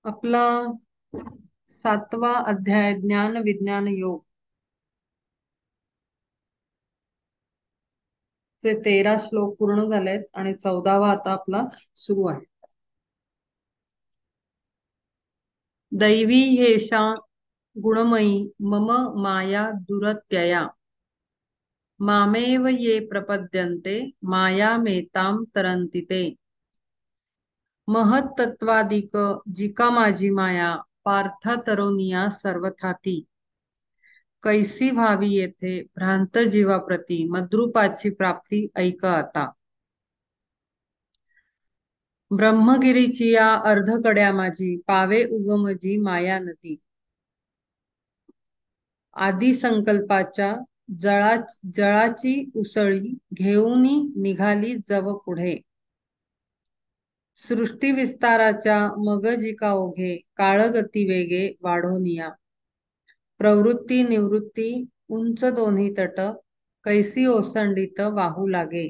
आपला 7वा अध्याय ज्ञान विज्ञान योग ते 13 श्लोक पूर्ण झालेत आणि 14वा आता आपला सुरू आहे. दैवी हेषा गुणमयी मम माया दुरत्यया मामेव ये प्रपद्यन्ते मायामेतां तरन्ति ते. महत्तत्वादिक जिका माझी माया पार्थ तरुनिया सर्वथाती कैसी भावी येथे भ्रांत जीवाप्रती मद्रूपाची प्राप्ती ऐक आता. ब्रह्मगिरीची या अर्धकड्या माझी पावे उगमजी माया नदी आदी संकल्पाच्या जळाची उसळी घेऊनी निघाली जव पुढे सृष्टी विस्ताराच्या मगजिका ओघे काळगती वेगे वाढोनिया प्रवृत्ती निवृत्ती उंच दोन्ही तट कैसी ओसंडीत वाहू लागे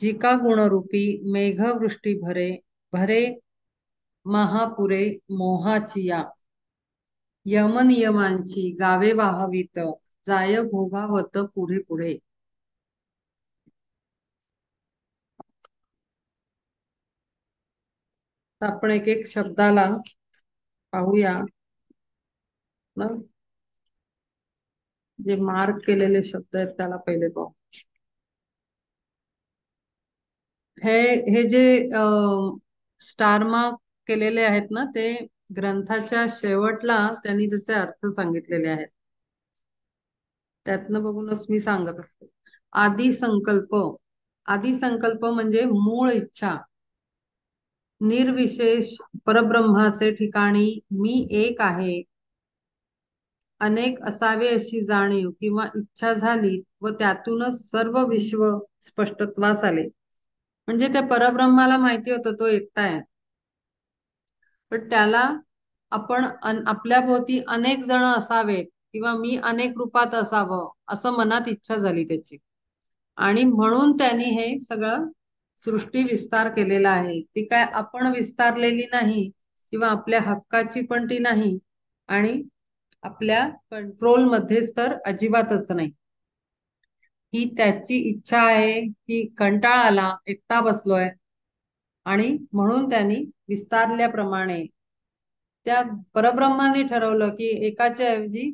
जिका गुणरूपी मेघवृष्टी भरे भरे महापुरे मोहाचिया यमनियमांची गावे वाहवीत जाय घोघावत पुढे पुढे. आपण एक एक शब्दाला पाहूया ना. जे मार्क केलेले शब्द आहेत त्याला पहिले पाहू. हे हे जे स्टार मार्क केलेले आहेत ना ते ग्रंथाच्या शेवटला त्यांनी त्याचे अर्थ सांगितलेले आहेत. त्यातनं बघूनच मी सांगत असते. आदी संकल्प, आदी संकल्प म्हणजे मूळ इच्छा. निर्विशेष परब्रह्माचे ठिकाणी मी एक आहे अनेक असावे अशी जाणीव किंवा इच्छा झाली व त्यातूनच सर्व विश्व स्पष्टत्वास आले. म्हणजे त्या परब्रह्माला माहिती होतं तो एकटा आहे, पण त्याला आपण आपल्या भोवती अनेक जण असावेत किंवा मी अनेक रूपात असावं असं मनात इच्छा झाली त्याची, आणि म्हणून त्यांनी हे सगळं सृष्टी विस्तार केलेला आहे. ती काय आपण विस्तारलेली नाही किंवा आपल्या हक्काची पण ती नाही आणि आपल्या कंट्रोल मध्येच तर अजिबातच नाही. ही त्याची इच्छा आहे की कंटाळा आला एकटा बसलोय आणि म्हणून त्यांनी विस्तारल्याप्रमाणे त्या परब्रह्माने ठरवलं की एकाच्या ऐवजी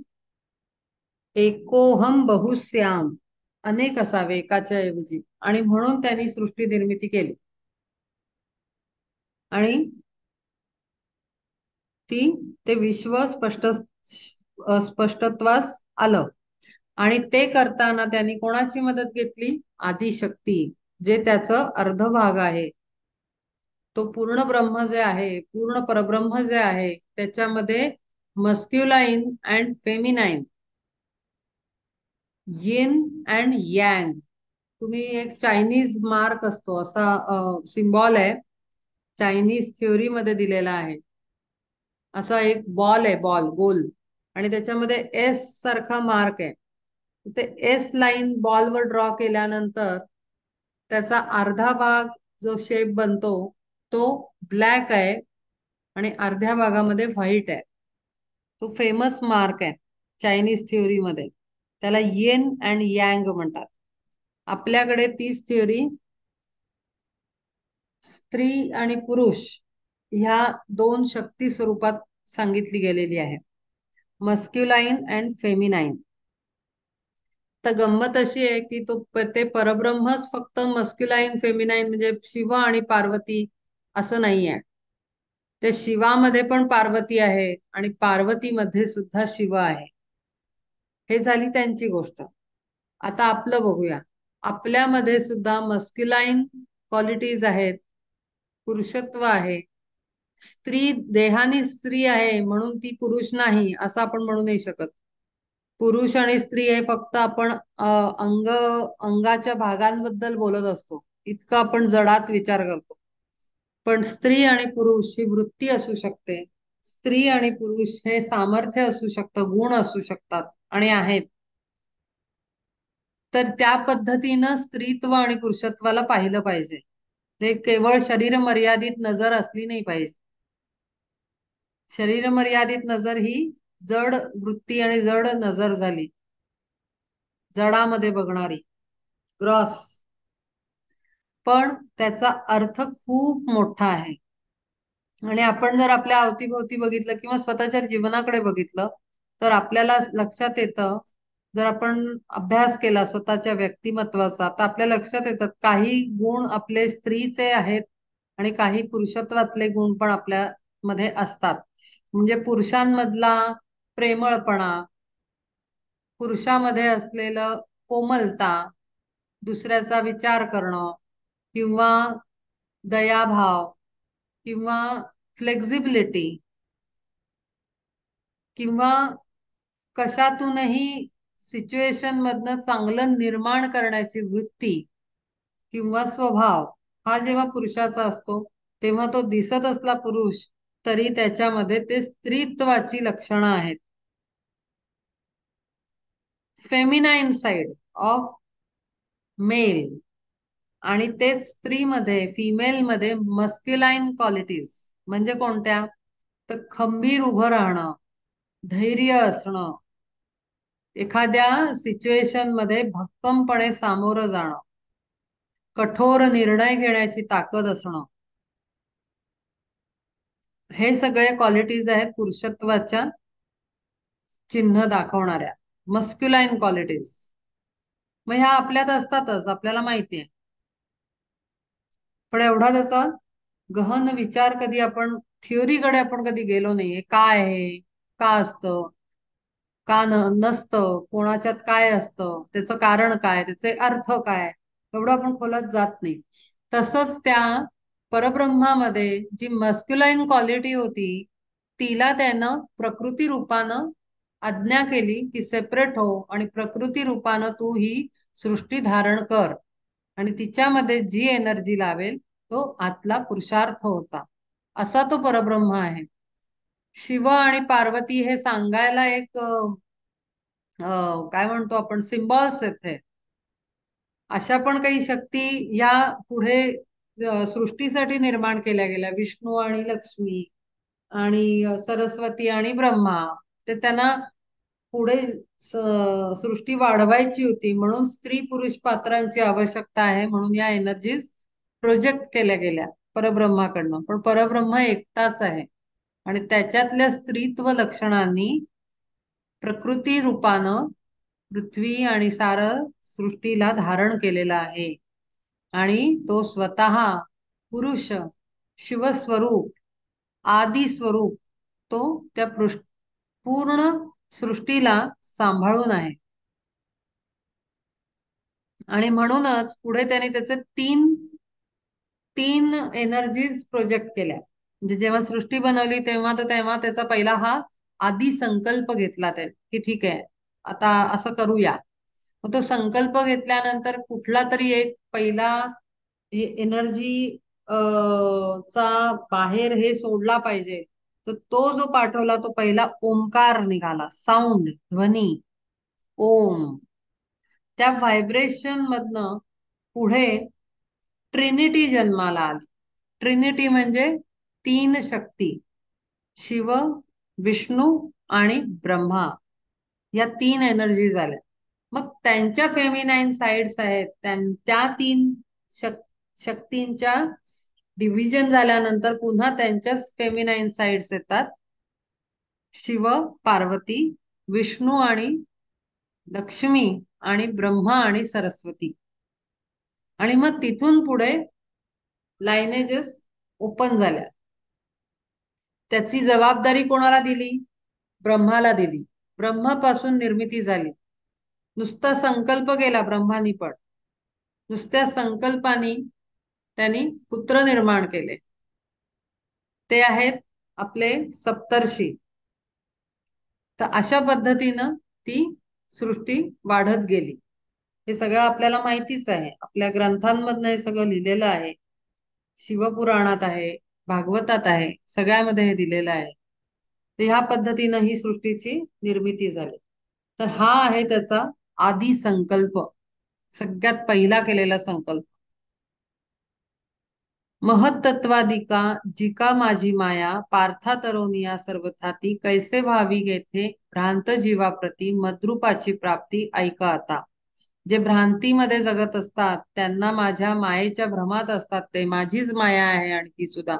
एकोहम बहुश्याम अनेक असावे एकाच्या ऐवजी, आणि म्हणून त्यांनी सृष्टी निर्मिती केली आणि ती ते विश्व स्पष्टत्वास आलं. आणि ते करताना त्यांनी कोणाची मदत घेतली? आदिशक्ती, जे त्याचं अर्धभाग आहे. तो पूर्ण ब्रह्म जे आहे, पूर्ण परब्रह्म जे आहे त्याच्यामध्ये masculine and feminine, yin and yang, तुम्ही एक चायनीज मार्क असतो असा सिम्बॉल आहे, चायनीज थ्योरी मध्ये दिलेला आहे. असा एक बॉल आहे, बॉल गोल, आणि त्याच्यामध्ये एस सारखा मार्क आहे. ते एस लाईन बॉलवर ड्रॉ केल्यानंतर त्याचा अर्धा भाग जो शेप बनतो तो ब्लॅक आहे आणि अर्ध्या भागामध्ये व्हाईट आहे. तो फेमस मार्क आहे चायनीज थ्योरी मध्ये. त्याला येन अँड यांग म्हणतात. आपल्याकडे तीच थ्योरी स्त्री आणि पुरुष ह्या दोन शक्ती स्वरूपात सांगितली गेलेली आहे, मस्क्युलाइन अँड फेमिनाइन. तर गंमत अशी आहे की ते परब्रह्मच फक्त मस्क्युलाइन फेमिनाइन म्हणजे शिव आणि पार्वती असं नाही आहे. ते शिवामध्ये पण पार्वती आहे आणि पार्वतीमध्ये सुद्धा शिव आहे. हे झाली त्यांची गोष्ट. आता आपलं बघूया. आपल्यामध्ये सुद्धा मस्क्युलाइन क्वालिटीज आहेत, पुरुषत्व आहे. स्त्री देहाने स्त्री आहे म्हणून ती पुरुष नाही असं आपण म्हणू नाही शकत. पुरुष आणि स्त्री हे फक्त आपण अंगाच्या भागांबद्दल बोलत असतो, इतकं आपण जडात विचार करतो. पण स्त्री आणि पुरुष ही वृत्ती असू शकते, स्त्री आणि पुरुष हे सामर्थ्य असू शकतं, गुण असू शकतात आणि आहेत. तर त्या पद्धतीनं स्त्रीत्व आणि पुरुषत्वाला पाहिलं पाहिजे. ते केवळ शरीर मर्यादित नजर असली नाही पाहिजे. शरीर मर्यादित नजर ही जड वृत्ती आणि जड नजर झाली, जडामध्ये बघणारी, ग्रॉस. पण त्याचा अर्थ खूप मोठा आहे. आणि आपण जर आपल्या अवतीभोवती बघितलं किंवा स्वतःच्या जीवनाकडे बघितलं तर आपल्याला लक्षात येतं, जर आपण अभ्यास केला स्वतःच्या व्यक्तिमत्वाचा तर आपल्या लक्षात येतात काही गुण आपले स्त्रीचे आहेत आणि काही पुरुषत्वातले गुण पण आपल्या मध्ये असतात. म्हणजे पुरुषांमधला प्रेमळपणा, पुरुषामध्ये असलेलं कोमलता, दुसऱ्याचा विचार करणं किंवा दयाभाव किंवा फ्लेक्झिबिलिटी किंवा कशातूनही सिच्युएशन मधनं चांगलं निर्माण करण्याची वृत्ती किंवा स्वभाव, हा जेव्हा पुरुषाचा असतो तेव्हा तो दिसत असला पुरुष तरी त्याच्यामध्ये ते स्त्रीत्वाची लक्षणं आहेत. फेमिनाईन साइड ऑफ मेल आणि तेच स्त्रीमध्ये फिमेल मध्ये मस्क्युलाईन क्वालिटीज म्हणजे कोणत्या? तर खंबीर उभं राहणं, धैर्य असणं, एखाद्या सिच्युएशन मध्ये भक्कमपणे सामोरं जाणं, कठोर निर्णय घेण्याची ताकद असणं, हे सगळे क्वालिटीज आहेत पुरुषत्वाच्या चिन्ह दाखवणाऱ्या मस्क्युलाईन क्वालिटीज. मग ह्या आपल्यात असतातच, आपल्याला माहिती आहे. पण एवढा त्याचा गहन विचार कधी आपण थिअरीकडे आपण कधी गेलो नाहीये. काय आहे, का असतं, का नसतं, कोणाच्यात काय असतं, त्याचं कारण काय, त्याचे अर्थ काय, एवढं आपण खोलात जात नाही. तसंच त्या परब्रह्मामध्ये जी मस्क्युलाईन क्वालिटी होती तिला त्यानं प्रकृती रूपानं आज्ञा केली की सेपरेट हो आणि प्रकृती रूपानं तू ही सृष्टी धारण कर. आणि तिच्यामध्ये जी एनर्जी लावेल तो आतला पुरुषार्थ होता. असा तो परब्रह्म आहे. शिव आणि पार्वती हे सांगायला एक काय म्हणतो आपण सिम्बॉल्स आहेत हे. अशा पण काही शक्ती या पुढे सृष्टीसाठी निर्माण केल्या गेल्या, विष्णू आणि लक्ष्मी आणि सरस्वती आणि ब्रह्मा. ते त्यांना पुढे सृष्टी वाढवायची होती म्हणून स्त्री पुरुष पात्रांची आवश्यकता आहे म्हणून या एनर्जीज प्रोजेक्ट केल्या गेल्या परब्रह्माकडनं. पण परब्रह्म एकटाच आहे आणि त्याच्यातल्या स्त्रीत्व लक्षणांनी प्रकृती रूपानं पृथ्वी आणि सारं सृष्टीला धारण केलेलं आहे. आणि तो स्वतः पुरुष शिवस्वरूप आदी स्वरूप तो त्या पूर्ण सृष्टीला सांभाळून आहे. आणि म्हणूनच पुढे त्याने त्याचे तीन तीन एनर्जीज प्रोजेक्ट केल्या. म्हणजे जेव्हा सृष्टी बनवली तेव्हा त्याचा पहिला हा आदी संकल्प घेतला त्याने की ठीक आहे आता असं करूया. मग तो संकल्प घेतल्यानंतर कुठला तरी एक पहिला एनर्जी चा बाहेर हे सोडला पाहिजे. तर तो जो पाठवला तो पहिला ओंकार निघाला, साऊंड, ध्वनी, ओम. त्या व्हायब्रेशन मधनं पुढे ट्रिनिटी जन्माला आली. ट्रिनिटी म्हणजे तीन शक्ती, शिव, विष्णू आणि ब्रह्मा, या तीन एनर्जीज आल्या. मग त्यांच्या फेमिनाईन साइड्स आहेत, त्या तीन शक शक्तींच्या डिव्हिजन झाल्यानंतर पुन्हा त्यांच्याच फेमिनाईन साइड्स येतात, शिव, पार्वती, विष्णू आणि लक्ष्मी आणि ब्रह्मा आणि सरस्वती. आणि मग तिथून पुढे लाईनेजेस ओपन झाल्या. त्याची जबाबदारी कोणाला दिली? ब्रह्माला दिली. ब्रह्मापासून निर्मिती झाली. नुसता संकल्प केला ब्रह्मानी, पण नुसत्या संकल्पानी त्यांनी पुत्र निर्माण केले. ते आहेत आपले सप्तर्षी. तर अशा पद्धतीनं ती सृष्टी वाढत गेली. हे सगळं आपल्याला माहितीच आहे, आपल्या ग्रंथांमधनं हे सगळं लिहिलेलं आहे, शिवपुराणात आहे, भागवतात आहे, सगळ्यामध्ये हे दिलेलं आहे. तर ह्या पद्धतीनं ही सृष्टीची निर्मिती झाली. तर हा आहे त्याचा आदी संकल्प, सगळ्यात पहिला केलेला संकल्प. महत्त्वादिका जिका माझी माया पार्था तरोनिया सर्वथा ती कैसे व्हावी घेथे भ्रांत जीवाप्रती मद्रूपाची प्राप्ती ऐका आता. जे भ्रांतीमध्ये जगत असतात त्यांना माझ्या मायेच्या भ्रमात असतात ते माझीच माया आहे आणि ती सुद्धा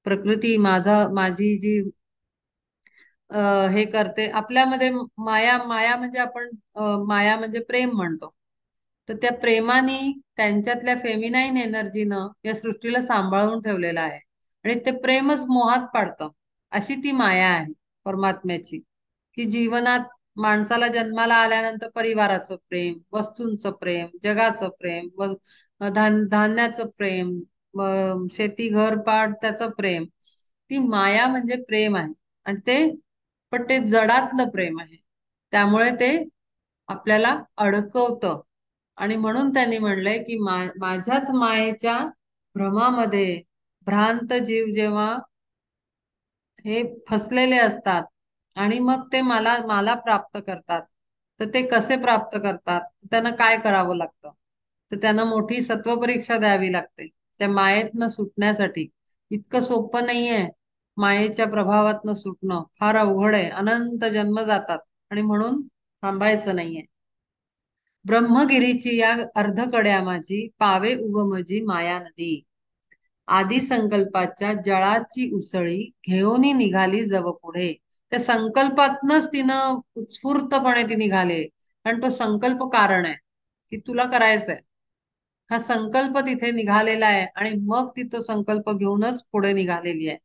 प्रकृती माझी जी हे करते आपल्यामध्ये माया माया म्हणजे आपण माया म्हणजे प्रेम म्हणतो. तर त्या प्रेमाने त्यांच्यातल्या फेमिनाईन एनर्जीनं या सृष्टीला सांभाळून ठेवलेलं आहे आणि ते प्रेमच मोहात पाडतं. अशी ती माया आहे परमात्म्याची, की जीवनात माणसाला जन्माला आल्यानंतर परिवाराचं प्रेम, वस्तूंचं प्रेम, जगाचं प्रेम, धान्याचं प्रेम, शेती घर पाट त्याचं प्रेम, ती माया म्हणजे प्रेम आहे. आणि ते पण ते जडातलं प्रेम आहे, त्यामुळे ते आपल्याला अडकवतं. आणि म्हणून त्यांनी म्हणलंय की माझ्याच मायेच्या भ्रमामध्ये भ्रांत जीव जेव्हा हे फसलेले असतात आणि मग ते मला मला प्राप्त करतात, तर ते कसे प्राप्त करतात, त्यांना काय करावं लागतं, तर त्यांना मोठी सत्वपरीक्षा द्यावी लागते त्या मायेतनं सुटण्यासाठी. इतकं सोपं नाहीये मायेच्या प्रभावातनं सुटणं, फार अवघड आहे, अनंत जन्म जातात आणि म्हणून थांबायचं नाहीये. ब्रह्मगिरीची या अर्धकड्या माझी पावे उगमजी माया नदी, आदी संकल्पाच्या जळाची उसळी घेऊन निघाली जव पुढे. त्या संकल्पातनच तिनं उत्स्फूर्तपणे ती निघाले, कारण तो संकल्प कारण आहे की तुला करायचंय. हा संकल्प तिथे निघालेला आहे आणि मग ती तो संकल्प घेऊनच पुढे निघालेली आहे.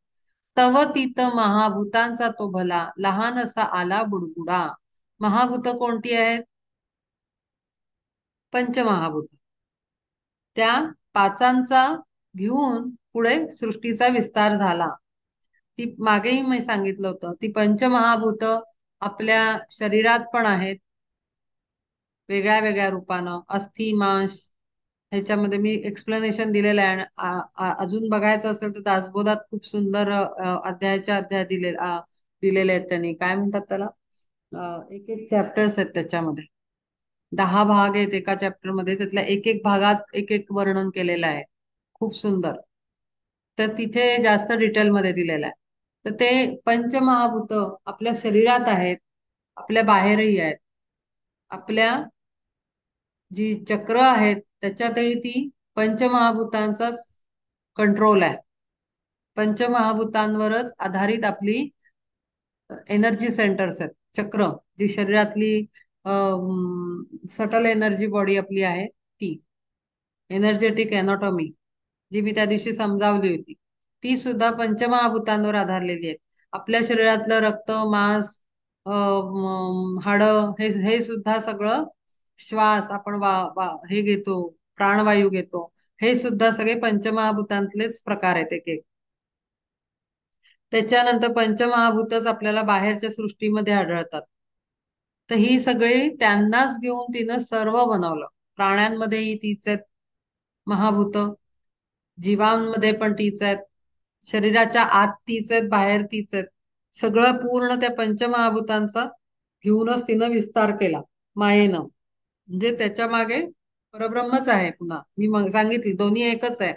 तव तित महाभूतांचा तो भला लहान असा आला बुडबुडा. महाभूत कोणती आहेत? पंचमहाभूत. त्या पाचांचा घेऊन पुढे सृष्टीचा विस्तार झाला. ती मागेही मी सांगितलं होतं, ती पंचमहाभूत आपल्या शरीरात पण आहेत वेगळ्या वेगळ्या रूपानं, अस्थि मांस ह्याच्यामध्ये मी एक्सप्लेनेशन दिलेलं आहे. आणि अजून बघायचं असेल तर दासबोधात खूप सुंदर अध्यायाच्या अध्याय दिलेले आहेत त्यांनी. काय म्हणतात त्याला, एक एक चॅप्टर्स आहेत त्याच्यामध्ये, 10 भाग आहेत एका चॅप्टर मध्ये, त्यातल्या एक एक भागात एक एक वर्णन केलेलं आहे, खूप सुंदर. तर तिथे जास्त डिटेलमध्ये दिलेलं आहे. तर ते पंचमहाभूत आपल्या शरीरात आहेत, आपल्या बाहेरही आहेत. आपल्या जी चक्र आहेत त्याच्यातही ती पंचमहाभूतांचाच कंट्रोल आहे. पंचमहाभूतांवरच आधारित आपली एनर्जी सेंटर्स आहेत, चक्र, जी शरीरातली सटल एनर्जी बॉडी आपली आहे ती एनर्जेटिक एनॉटॉमी, जी मी त्या दिवशी समजावली होती, ती सुद्धा पंचमहाभूतांवर आधारलेली आहे. आपल्या शरीरातलं रक्त, मांस, हाड, हे सुद्धा सगळं, श्वास आपण हे घेतो, प्राणवायू घेतो, हे सुद्धा सगळे पंचमहाभूतांतलेच प्रकार आहेत एक एक. त्याच्यानंतर पंचमहाभूतच आपल्याला बाहेरच्या सृष्टीमध्ये आढळतात. तर ही सगळी त्यांनाच घेऊन तिनं सर्व बनवलं. प्राण्यांमध्येही तीच आहेत महाभूत, जीवांमध्ये पण तीच आहेत, शरीराच्या आत तीच आहेत, बाहेर तीच आहेत. सगळं पूर्ण त्या पंचमहाभूतांचा घेऊनच तिनं विस्तार केला मायेनं. म्हणजे त्याच्या मागे परब्रह्मच आहे. पुन्हा मी सांगितली दोन्ही एकच आहे,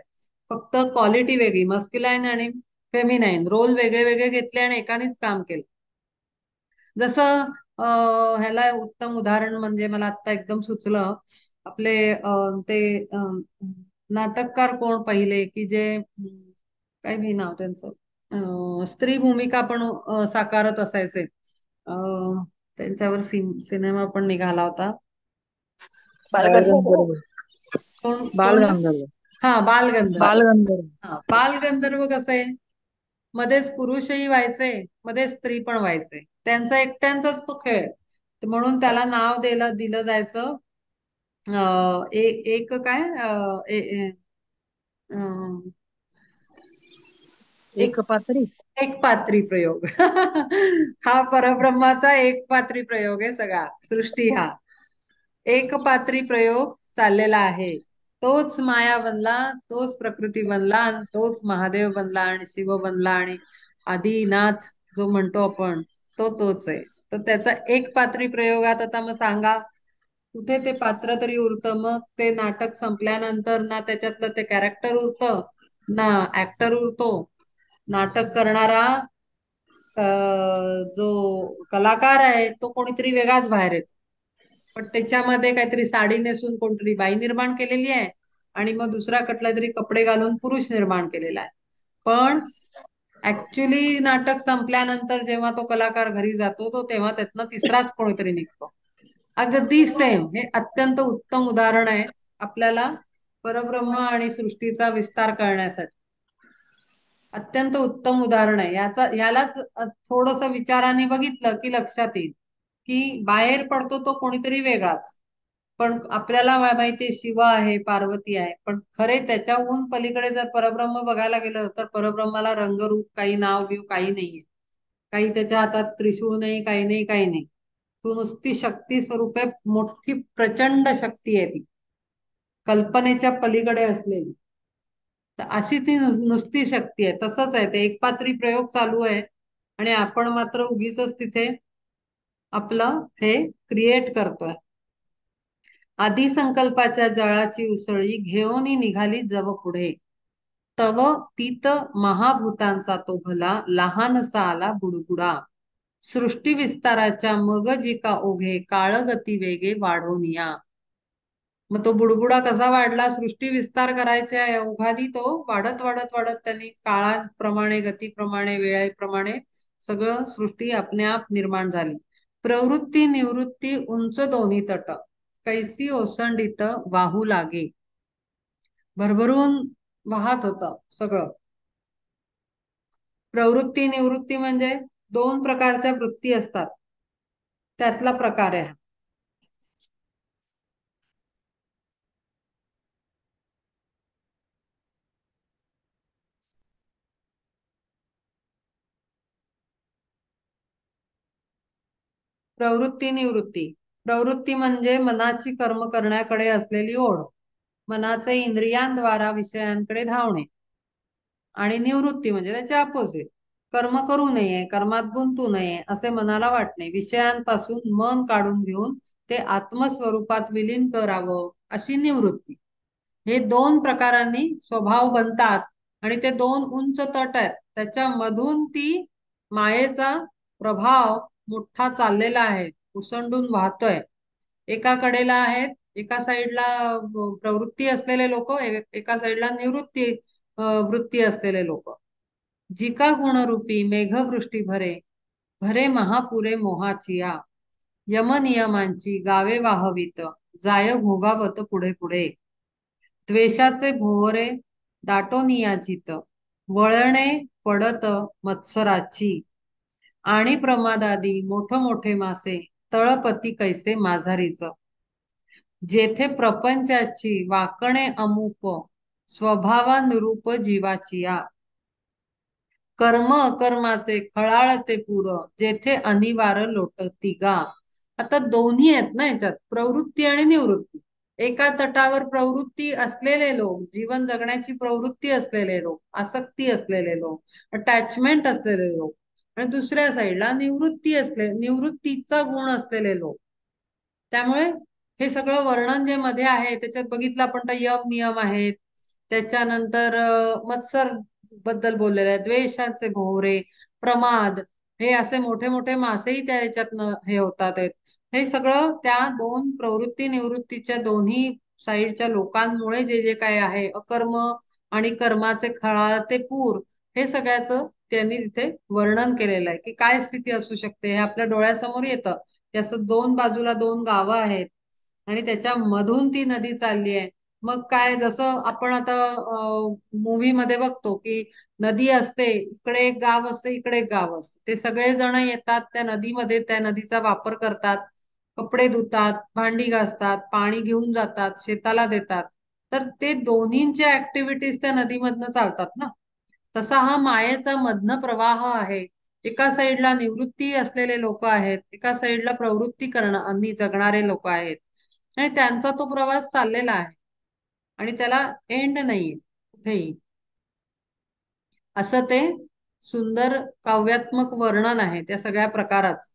फक्त क्वालिटी वेगळी, मस्क्युलाईन आणि फेमिनाईन रोल वेगळे वेगळे घेतले आणि एकानेच काम केलं. जसं ह्याला उत्तम उदाहरण म्हणजे मला आता एकदम सुचलं, आपले ते नाटककार कोण पहिले की जे काय मी नाव त्यांचं, स्त्री भूमिका पण साकारत असायचे. त्यांच्यावर सिनेमा पण निघाला होता. बालगंधर्व. कोण कोण ग? बालगंधर्व. हा, बालगंधर्व. बालगंधर्व. हा, बालगंधर्व कसं आहे, मध्येच पुरुषही व्हायचे, मध्ये स्त्री पण व्हायचे, त्यांचा एकट्यांचाच तो खेळ. तर म्हणून त्याला नाव दिलं जायचं एक काय अं, एक एक पात्री. एक पात्री प्रयोग. हा परब्रह्माचा एक पात्री प्रयोग आहे सगळा सृष्टी हा एक पात्री प्रयोग चाललेला आहे. तोच माया बनला, तोच प्रकृती बनला, आणि तोच महादेव बनला आणि शिव बनला आणि आदिनाथ जो म्हणतो आपण, तो तोच आहे. तर त्याचा एक पात्री प्रयोगात आता मग सांगा कुठे ते पात्र तरी उरतं? मग ते नाटक संपल्यानंतर ना त्याच्यातलं ते कॅरेक्टर उरतं, ना ऍक्टर उरतो, नाटक करणारा जो कलाकार आहे तो कोणीतरी वेगळाच बाहेर येतो. पण त्याच्यामध्ये काहीतरी साडी नेसून कोणतरी बाई निर्माण केलेली आहे आणि मग दुसरा कुठला तरी कपडे घालून पुरुष निर्माण केलेला आहे. पण ऍक्च्युली नाटक संपल्यानंतर जेव्हा तो कलाकार घरी जातो तो तेव्हा त्यातनं तिसराच कोणीतरी निघतो. अगदी सेम. हे अत्यंत उत्तम उदाहरण आहे आपल्याला परब्रह्म आणि सृष्टीचा विस्तार करण्यासाठी. अत्यंत उत्तम उदाहरण आहे. ह्यालाच थोडस विचाराने बघितलं की लक्षात येईल की बाहेर पडतो तो कोणीतरी वेगळाच. पण आपल्याला माहितीये शिव आहे, पार्वती आहे, पण खरे त्याच्याहून पलीकडे जर परब्रह्म बघायला गेलं तर परब्रह्माला रंगरूप काही नाव बिव काही नाहीये. काही त्याच्या हातात त्रिशूळ नाही, काही नाही, काही नाही. तो नुसती शक्ती स्वरूपे मोठी प्रचंड शक्ती आहे ती, कल्पनेच्या पलीकडे असलेली. तर अशी ती नुसती शक्ती आहे. तसंच आहे ते एकपात्री प्रयोग चालू आहे आणि आपण मात्र उगीच तिथे आपलं हे क्रिएट करतोय. आधी संकल्पाच्या जळाची उसळी घेऊन निघाली जव पुढे, तव तीत महाभूतांचा तो भला लहानसा आला बुडबुडा. सृष्टी विस्ताराच्या मग जिका ओघे काळगती वेगे वाढवून. मग तो बुडबुडा कसा वाढला? सृष्टी विस्तार करायच्या ओघाने तो वाढत वाढत वाढत त्यांनी काळाप्रमाणे, गतीप्रमाणे, वेळेप्रमाणे सगळं सृष्टी आपल्याप निर्माण झाली. प्रवृत्ती निवृत्ती उंच दोन्ही तट, कैसी ओसंडीत वाहू लागे. भरभरून वाहत होतं सगळं. प्रवृत्ती निवृत्ती म्हणजे दोन प्रकारच्या वृत्ती असतात, त्यातला प्रकार आहे. प्रवृत्ती निवृत्ती. प्रवृत्ती म्हणजे मनाची कर्म करण्याकडे असलेली ओढ, मनाचे इंद्रियांद्वारा विषयांकडे धावणे. आणि निवृत्ती म्हणजे त्याचे अपोजिट, कर्म करू नये, कर्मात गुंतू नये असे मनाला वाटणे, विषयांपासून मन काढून घेऊन ते आत्मस्वरूपात विलीन करावं अशी निवृत्ती. हे दोन प्रकारांनी स्वभाव बनतात आणि ते दोन उंच तट आहेत, त्याच्यामधून ती मायेचा प्रभाव मोठा चाललेला आहे, उसंडून वाहतोय. एका कडेला आहेत, एका साईडला प्रवृत्ती असलेले लोक, एका साईडला निवृत्ती वृत्ती असलेले लोक. जिका गुणरूपी मेघवृष्टी भरे, भरे महापुरे मोहाचिया, यमनियमांची गावे वाहवीत, जाय घोगावत पुढे पुढे. द्वेषाचे भोवरे दाटोनियाचित, वळणे पडत मत्सराची, आणि प्रमादादी मोठ मोठे मासे, तळपती कैसे माझारीच. जेथे प्रपंचाची वाकणे अमुप, स्वभावानुरूप जीवाचिया, कर्म अकर्माचे खळाळते पुर, जेथे अनिवार लोटती गा. आता दोन्ही आहेत ना याच्यात, प्रवृत्ती आणि निवृत्ती. एका तटावर प्रवृत्ती असलेले लोक, जीवन जगण्याची प्रवृत्ती असलेले लोक, आसक्ती असलेले लोक, अटॅचमेंट असलेले लोक, आणि दुसऱ्या साईडला निवृत्तीचा गुण असलेले लोक. त्यामुळे हे सगळं वर्णन जे मध्ये आहे त्याच्यात बघितलं आपण तर यम नियम आहेत, त्याच्यानंतर मत्सर बद्दल बोललेलं आहे, द्वेषाचे भोवरे, प्रमाद, हे असे मोठे मोठे मासेही त्या याच्यातनं हे होतात आहेत. हे सगळं त्या दोन प्रवृत्ती निवृत्तीच्या दोन्ही साईडच्या लोकांमुळे जे जे काय आहे, अकर्म आणि कर्माचे खळाळते पूर, हे सगळ्याचं त्यांनी तिथे वर्णन केलेलं आहे की काय स्थिती असू शकते. हे आपल्या डोळ्यासमोर येतं. असं दोन बाजूला दोन गावं आहेत आणि त्याच्या मधून ती नदी चालली आहे. मग काय, जसं आपण आता मूवी मध्ये बघतो की नदी असते, इकडे एक गाव असते, इकडे एक गाव असते, ते सगळे जण येतात त्या नदीमध्ये, त्या नदीचा वापर करतात, कपडे धुतात, भांडी घासतात, पाणी घेऊन जातात, शेताला देतात. तर ते दोन्हींच्या ऍक्टिव्हिटीज त्या नदीमधनं चालतात ना. तसा हा मायेचा मधनं प्रवाह आहे. एका साईडला निवृत्ती असलेले लोक आहेत, एका साईडला प्रवृत्ती आणि जगणारे लोक आहेत, आणि त्यांचा तो प्रवास चाललेला आहे आणि त्याला एंड नाहीये कुठेही. असं ते सुंदर काव्यात्मक वर्णन आहे त्या सगळ्या प्रकाराचं.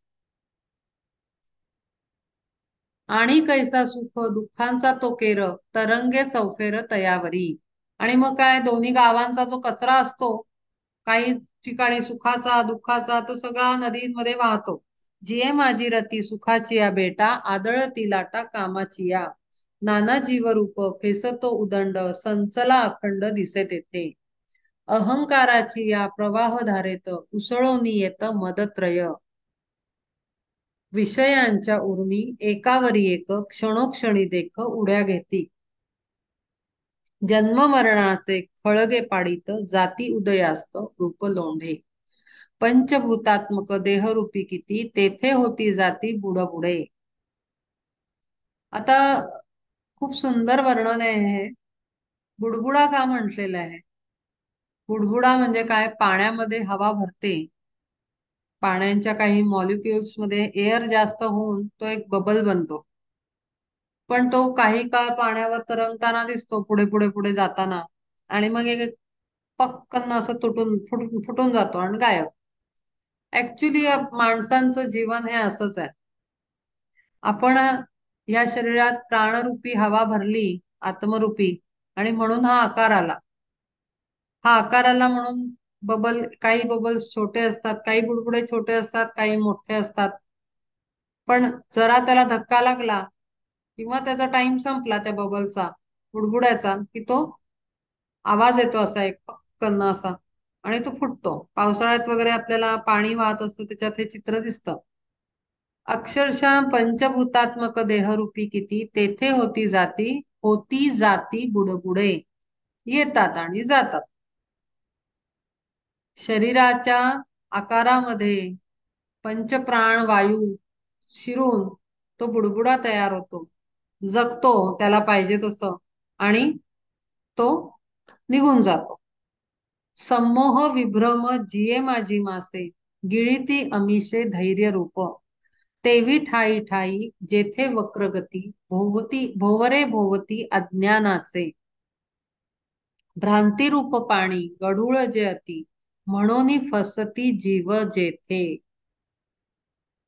आणि कैसा सुख दुःखांचा तो केर, तरंगे चौफेर तयावरी. आणि मग काय, दोन्ही गावांचा जो कचरा असतो, काही ठिकाणी सुखाचा दुःखाचा, तो सगळा नदीमध्ये वाहतो. जिये माझी रती सुखाची या बेटा, आदळती लाटा कामाची या. नाना जीवरूप फेसतो उदंड, संचला अखंड दिसे तेथे. अहंकाराची या प्रवाह धारेत, उसळून येत मदत्रय. विषयांच्या उर्मी एकावरी एक, क्षणोक्षणी देख उड्या घेती. जन्म मरणाचे खळगे पाडित, जाती उदयास्त रूप लोंढे. पंचभूतात्मक देहरूपी किती, तेथे होती जाती बुडबुडे. आता खूप सुंदर वर्णन आहे हे. बुडबुडा का म्हटलेलं आहे? बुडबुडा म्हणजे काय, पाण्यामध्ये हवा भरते, पाण्याच्या काही मॉलिक्युल्स मध्ये एअर जास्त होऊन तो एक बबल बनतो, पण तो काही काळ पाण्यावर तरंगताना दिसतो, पुढे पुढे पुढे जाताना, आणि मग एक पक्कन असं तुटून फुटून फुटून जातो आणि गायब. ऍक्च्युली माणसांचं जीवन हे असंच आहे. आपण या शरीरात प्राणरूपी हवा भरली, आत्मरूपी, आणि म्हणून हा आकार आला. हा आकार आला म्हणून बबल, काही बबल्स छोटे असतात, काही बुडबुडे छोटे असतात, काही मोठे असतात. पण जरा त्याला धक्का लागला किंवा त्याचा टाइम संपला त्या बबलचा, बुडबुड्याचा, की तो आवाज येतो असा एक पक्कन असा, आणि तो फुटतो. पावसाळ्यात वगैरे आपल्याला पाणी वाहत असतं, त्याच्यात हे चित्र दिसतं. अक्षरशः पंचभूतात्मक देहरूपी किती, तेथे होती जाती बुडबुडे. येतात आणि जातात. शरीराच्या आकारामध्ये पंचप्राण वायू शिरून तो बुडबुडा तयार होतो, जगतो त्याला पाहिजे तसं, आणि तो निघून जातो. संमोह विभ्रम जिये माझी मासे, गिळीती अमिषे धैर्य रूप. तेवी ठाई ठाई जेथे वक्रगती, भोवरे भोवती अज्ञानाचे. भ्रांतिरूप पाणी गढूळ जे अति, म्हणून फसती जीव जेथे.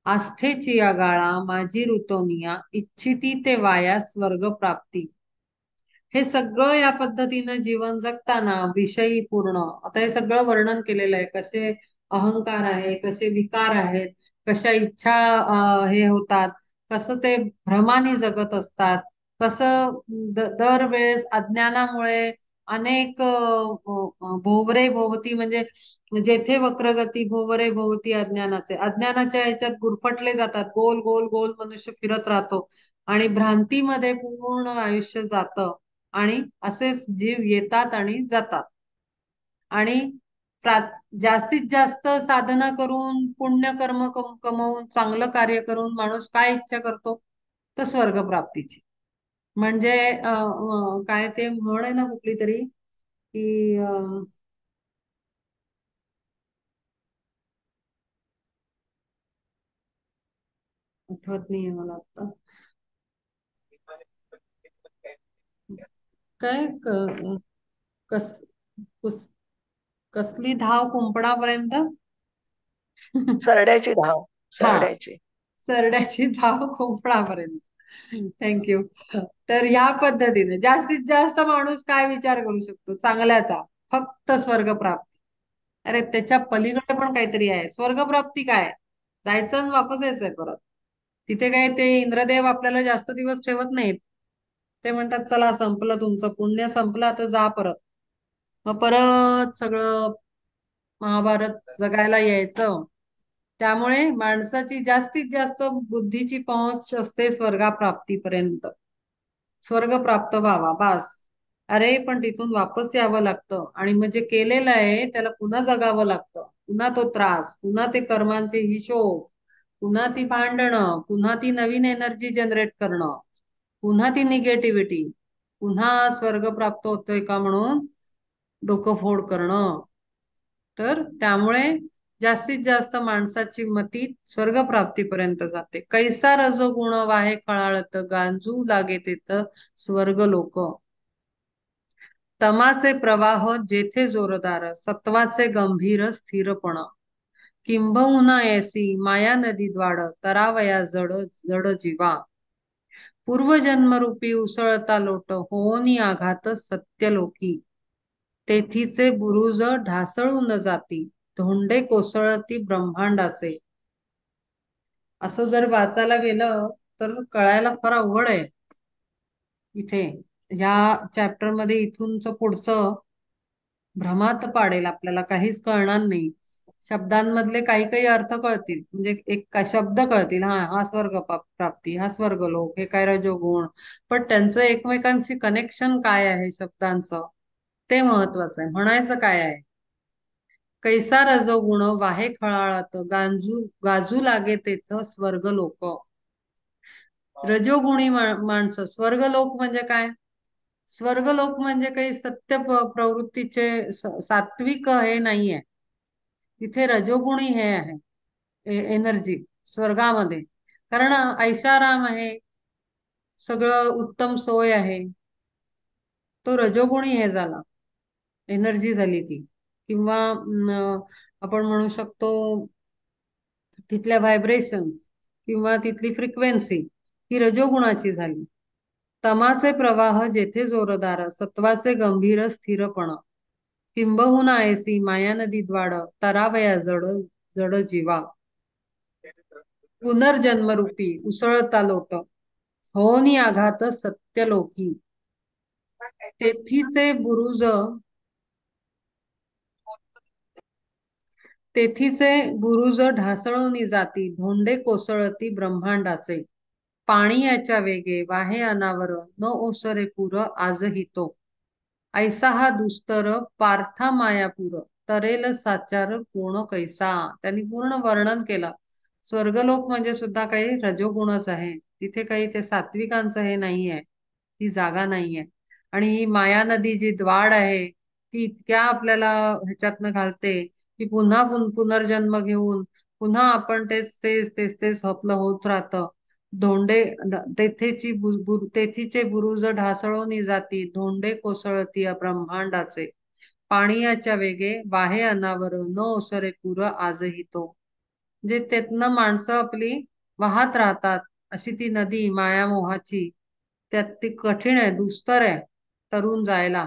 आस्थेची या गाळा माझी ऋतोनिया, इच्छिती ते वाया स्वर्ग प्राप्ती. हे सगळं या पद्धतीनं जीवन जगताना विषयी पूर्ण, आता हे सगळं वर्णन केलेलं आहे. कसे अहंकार आहे, कसे विकार आहेत, कशा इच्छा हे होतात, कसं ते भ्रमाने जगत असतात, कसं दरवेळेस अज्ञानामुळे अनेक भोवरे भोवती, म्हणजे जेथे वक्रगती, भोवरे भोवती अज्ञानाचे, अज्ञानाच्या ह्याच्यात गुरफटले जातात, गोल गोल गोल मनुष्य फिरत राहतो, आणि भ्रांतीमध्ये पूर्ण आयुष्य जातं. आणि असेच जीव येतात आणि जातात. आणि जास्तीत जास्त साधना करून, पुण्यकर्म कमवून, चांगलं कार्य करून माणूस काय इच्छा करतो, तर स्वर्ग प्राप्तीची. म्हणजे काय ते म्हण आहे ना कुठली तरी, की आठवत नाहीये मला आता. काय कस कुस- कसली धाव कुंपणापर्यंत. सरड्याची धाव. हा, सरड्याची. सरड्याची धाव खोपडापर्यंत. थँक्यू. तर ह्या पद्धतीने जास्तीत जास्त माणूस काय विचार करू शकतो चांगल्याचा, फक्त स्वर्गप्राप्ती. अरे त्याच्या पलीकडे पण काहीतरी आहे. स्वर्गप्राप्ती काय, जायचं आणि वापस यायचंय परत. तिथे काय ते इंद्रदेव आपल्याला जास्त दिवस ठेवत नाहीत. ते म्हणतात चला संपलं तुमचं पुण्य, संपलं आता जा परत. मग परत सगळं महाभारत जगायला यायचं. त्यामुळे माणसाची जास्तीत जास्त बुद्धीची पहुंच असते स्वर्गाप्राप्तीपर्यंत. स्वर्ग प्राप्त व्हावा बास. अरे पण तिथून वापस यावं लागतं, आणि म्हणजे केलेलं आहे त्याला पुन्हा जगावं लागतं. पुन्हा तो त्रास, पुन्हा ते कर्मांचे हिशोब, पुन्हा ती भांडणं, पुन्हा ती नवीन एनर्जी जनरेट करणं, पुन्हा ती निगेटिव्हिटी, पुन्हा स्वर्ग प्राप्त होतोय का म्हणून डोकं फोड करणं. तर त्यामुळे जास्तीत जास्त माणसाची मती स्वर्गप्राप्तीपर्यंत जाते. कैसा रजोगुण वाहे खळाळत, गांजू लागे तेथ स्वर्ग लोक. तमाचे प्रवाह जेथे जोरदार, सत्वाचे गंभीर स्थिरपण. किंबहुना ऐसी माया नदी द्वाड, तरावया जड जड जीवा. पूर्वजन्मरूपी उसळता लोट, होनी आघात सत्यलोकी. तेथीचे बुरुज ढासळून जाती, धोंडे कोसळती ब्रह्मांडाचे. असं जर वाचायला गेलं तर कळायला फार अवघड आहे इथे. ह्या चॅप्टर मध्ये इथूनच पुढचं भ्रमात पाडेल, आपल्याला काहीच कळणार नाही. शब्दांमधले काही काही अर्थ कळतील, म्हणजे एक काय शब्द कळतील, हा हा प्राप्ती, हा स्वर्गलोक, हे काय रजोगुण. पण त्यांचं एकमेकांशी कनेक्शन काय आहे शब्दांचं, ते महत्वाचं आहे. म्हणायचं काय आहे, कैसा रजोगुण वाहे खळाळत, गाजू लागे तेथ स्वर्ग लोक. रजोगुणी माणसं स्वर्गलोक म्हणजे काय? स्वर्गलोक म्हणजे काही सत्य प्रवृत्तीचे सात्विक हे नाहीये. तिथे रजोगुणी हे आहे एनर्जी स्वर्गामध्ये. कारण ऐशाराम आहे, सगळं उत्तम सोय आहे. तो रजोगुणी हे झाला, एनर्जी झाली ती. किंवा आपण म्हणू शकतो तिथल्या व्हायब्रेशन्स किंवा तिथली फ्रिक्वेन्सी ही रजोगुणाची झाली. तमाचे प्रवाह जेथे जोरदार, सत्वाचे गंभीर स्थिरपण. किंबहुना ऐसी माया नदी द्वाड, तरावया जड जड जीवा. पुनर्जन्मरूपी उसळता लोट, होनी आघात सत्यलोकी. तेथीचे बुरुज तेथीचे बुरुज ढासळून जाती, धोंडे कोसळती ब्रह्मांडाचे. पाणी याच्या वेगे वाहे अनावर, न ओसरे पुर आजही तो. ऐसा हा दुस्तर पार्था मायापूर, तरेल साचार कोण कैसा. त्यांनी पूर्ण वर्णन केलं. स्वर्गलोक म्हणजे सुद्धा काही रजोगुणच आहे. तिथे काही ते सात्विकांचं हे नाहीये, ती जागा नाहीये. आणि ही माया नदी जी द्वाड आहे, ती इतक्या आपल्याला ह्याच्यातनं घालते की पुन्हा पुनर्जन्म घेऊन पुन्हा आपण तेच तेच तेच तेच आपलं होत राहतं. धोंडे तेथीचे बुरुज ढासळून जाती, धोंडे कोसळती ब्रह्मांडाचे. पाणीयाच्या वेगे वाहे अनावर, न ओसरे पुर आजही तो. जे त्यातनं माणसं आपली वाहत राहतात, अशी ती नदी मायामोहाची. त्यात ती कठीण आहे, दुस्तर आहे तरून जायला.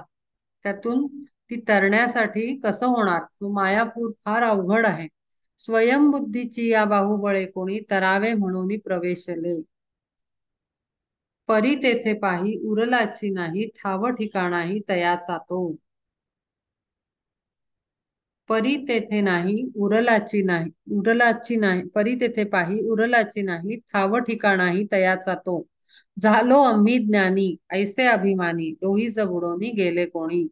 त्यातून ती तरण्यासाठी कसं होणार, तो मायापूर फार अवघड आहे. स्वयंबुद्धीची या बाहुबळे कोणी, तरावे म्हणून प्रवेशले. परी तेथे पाही उरलाची नाही, ठाव ठिकाणाही तयाचा तो. परी तेथे नाही उरलाची नाही, परी तेथे पाही उरलाची नाही, ठाव ठिकाणाही तयाचा तो. झालो आम्ही ज्ञानी ऐसे अभिमानी, डोईज बुडोनी गेले कोणी.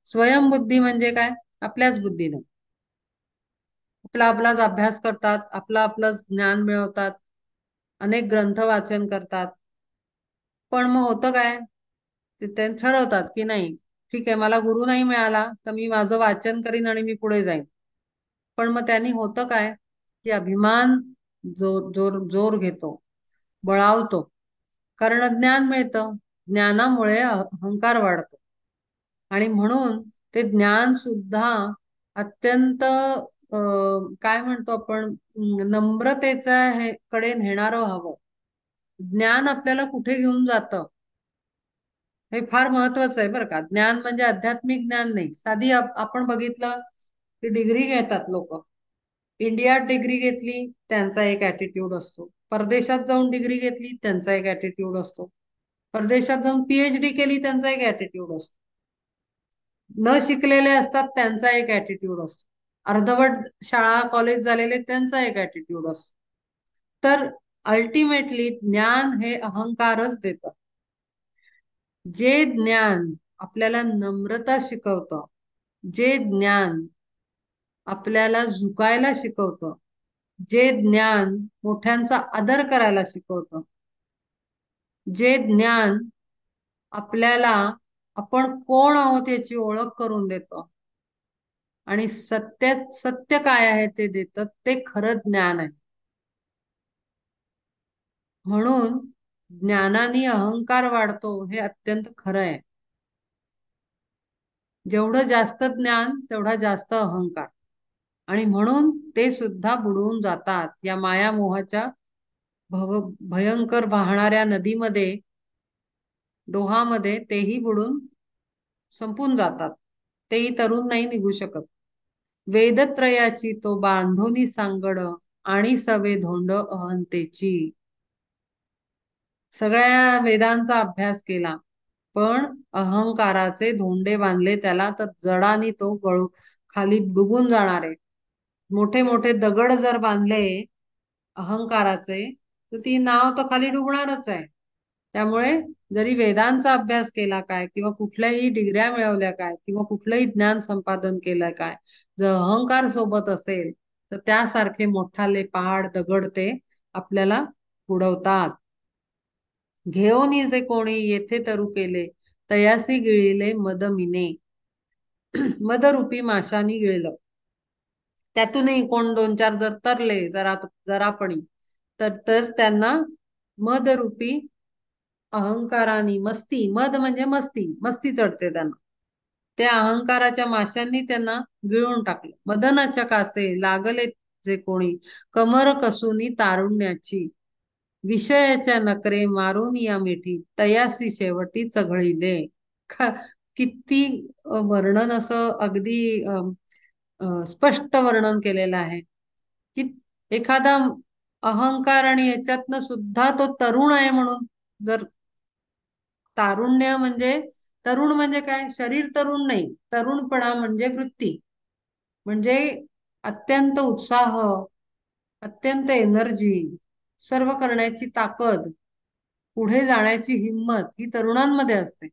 स्वयंबुद्धी म्हणजे काय? आपल्याच बुद्धीनं आपला आपलाच अभ्यास करतात, आपलं आपलं ज्ञान मिळवतात, अनेक ग्रंथ वाचन करतात. पण मग होतं काय, ते ठरवतात की नाही, ठीक आहे मला गुरु नाही मिळाला तर मी माझं वाचन करीन आणि मी पुढे जाईन. पण मग त्यांनी होतं काय, की अभिमान जोर जोर जोर घेतो, बळावतो. कारण ज्ञान मिळतं, ज्ञानामुळे अहंकार वाढतो. आणि म्हणून ते ज्ञान सुद्धा अत्यंत काय म्हणतो आपण, नम्रतेचा हे कडे नेणारं हवं. ज्ञान आपल्याला कुठे घेऊन जातं हे फार महत्वाचं आहे बरं का. ज्ञान म्हणजे आध्यात्मिक ज्ञान नाही. साधी आपण बघितलं की डिग्री घेतात लोक. इंडियात डिग्री घेतली त्यांचा एक ऍटिट्यूड असतो, परदेशात जाऊन डिग्री घेतली त्यांचा एक ऍटिट्यूड असतो, परदेशात जाऊन पीएचडी केली त्यांचा एक ऍटिट्यूड असतो, न शिकलेले असतात त्यांचा एक ऍटिट्यूड असतो, अर्धवट शाळा कॉलेज झालेले त्यांचा एक ऍटिट्यूड असतो. तर अल्टिमेटली ज्ञान हे अहंकारच देतं. जे ज्ञान आपल्याला नम्रता शिकवतं, जे ज्ञान आपल्याला झुकायला शिकवतं, जे ज्ञान मोठ्यांचा आदर करायला शिकवतं, जे ज्ञान आपल्याला आपण कोण आहोत याची ओळख करून देतं आणि सत्य काय आहे ते देतं, ते खरं ज्ञान आहे. म्हणून ज्ञानाने अहंकार वाढतो हे अत्यंत खरं आहे. जेवढं जास्त ज्ञान तेवढा जास्त अहंकार. आणि म्हणून ते सुद्धा बुडवून जातात या मायामोहाच्या भयंकर वाहणाऱ्या नदीमध्ये, डोहामध्ये तेही बुडून संपून जातात. तेही तरुण नाही निघू शकत. वेदत्रयाची तो बांधोनी सांगड आणि सवे धोंड अहंतेची. सगळ्या वेदांचा अभ्यास केला, पण अहंकाराचे धोंडे बांधले त्याला, तर जडानी तो गळू खाली डुबून जाणार आहे. मोठे मोठे दगड जर बांधले अहंकाराचे, तर ती नाव तर खाली डुबणारच आहे. त्यामुळे जरी वेदांचा अभ्यास केला काय, किंवा कुठल्याही डिग्र्या मिळवल्या काय, किंवा कुठलंही ज्ञान संपादन केलं काय, जर अहंकार सोबत असेल तर त्यासारखे मोठाले पहाड दगड ते आपल्याला बुडवतात. घेऊनी जे कोणी येथे तरू केले, तयासी गिळिले मदमिने. मदरूपी माशानी गिळलं. त्यातूनही कोण दोन चार जर तरले जरापणी, तर त्यांना मदरूपी अहंकाराने मस्ती, मद म्हणजे मस्ती, मस्ती चढते त्यांना. त्या अहंकाराच्या माशांनी त्यांना गिळून टाकलं. मदनाच्या कासे लागले जे कोणी, कमर कसुनी तारुण्याची. विषयाच्या नकरे मारून या मिठी, तयासी शेवटी चघळीले. ख- किती वर्णन असं अगदी स्पष्ट वर्णन केलेलं आहे की एखादा अहंकार आणि याच्यातनं सुद्धा तो तरुण आहे म्हणून. जर तारुण्य म्हणजे, तरुण म्हणजे काय, शरीर तरुण नाही, तरुणपणा म्हणजे वृत्ती, म्हणजे अत्यंत उत्साह, अत्यंत एनर्जी, सर्व करण्याची ताकद, पुढे जाण्याची हिंमत ही तरुणांमध्ये असते.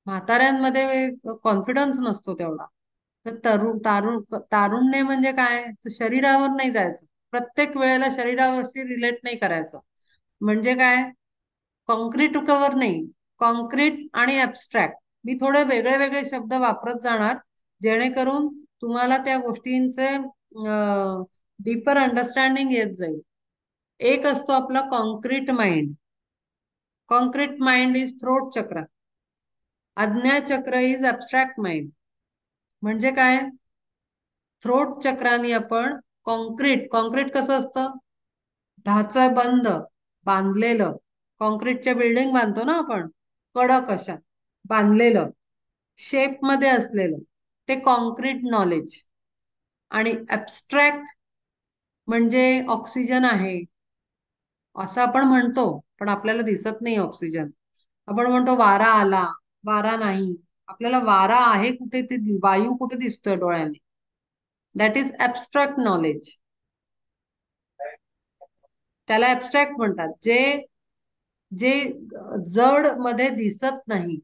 म्हाताऱ्यांमध्ये कॉन्फिडन्स नसतो तेवढा. तर तारुण्य म्हणजे काय, तर शरीरावर नाही जायचं, प्रत्येक वेळेला शरीरावरशी रिलेट नाही करायचं. म्हणजे काय, कॉन्क्रीट कवर नाही, कॉन्क्रीट आणि ऍबस्ट्रॅक्ट. मी थोडे वेगळे वेगळे शब्द वापरत जाणार, जेणेकरून तुम्हाला त्या गोष्टींचे डीपर अंडरस्टँडिंग येत जाईल. एक असतो आपला concrete mind. Concrete mind is throat चक्र. आज्ञा चक्र इज ऍबस्ट्रॅक्ट माइंड. म्हणजे काय, थ्रोट चक्राने आपण कॉन्क्रीट, कॉन्क्रीट कसं असतं, ढाचा बंद बांधलेलं, कॉन्क्रीटच्या बिल्डिंग बांधतो ना आपण, कडक अशा बांधलेलं, शेप मध्ये असलेलं, ते कॉन्क्रीट नॉलेज. आणि ऍबस्ट्रॅक्ट म्हणजे ऑक्सिजन आहे असं आपण म्हणतो, पण आपल्याला दिसत नाही ऑक्सिजन. आपण म्हणतो वारा आला, वारा नाही. आपल्याला वारा आहे कुठे, ते वायू कुठे दिसतोय डोळ्याने. That is abstract knowledge. त्याला ऍबस्ट्रॅक्ट म्हणतात. जे जे जड मध्ये दिसत नाही,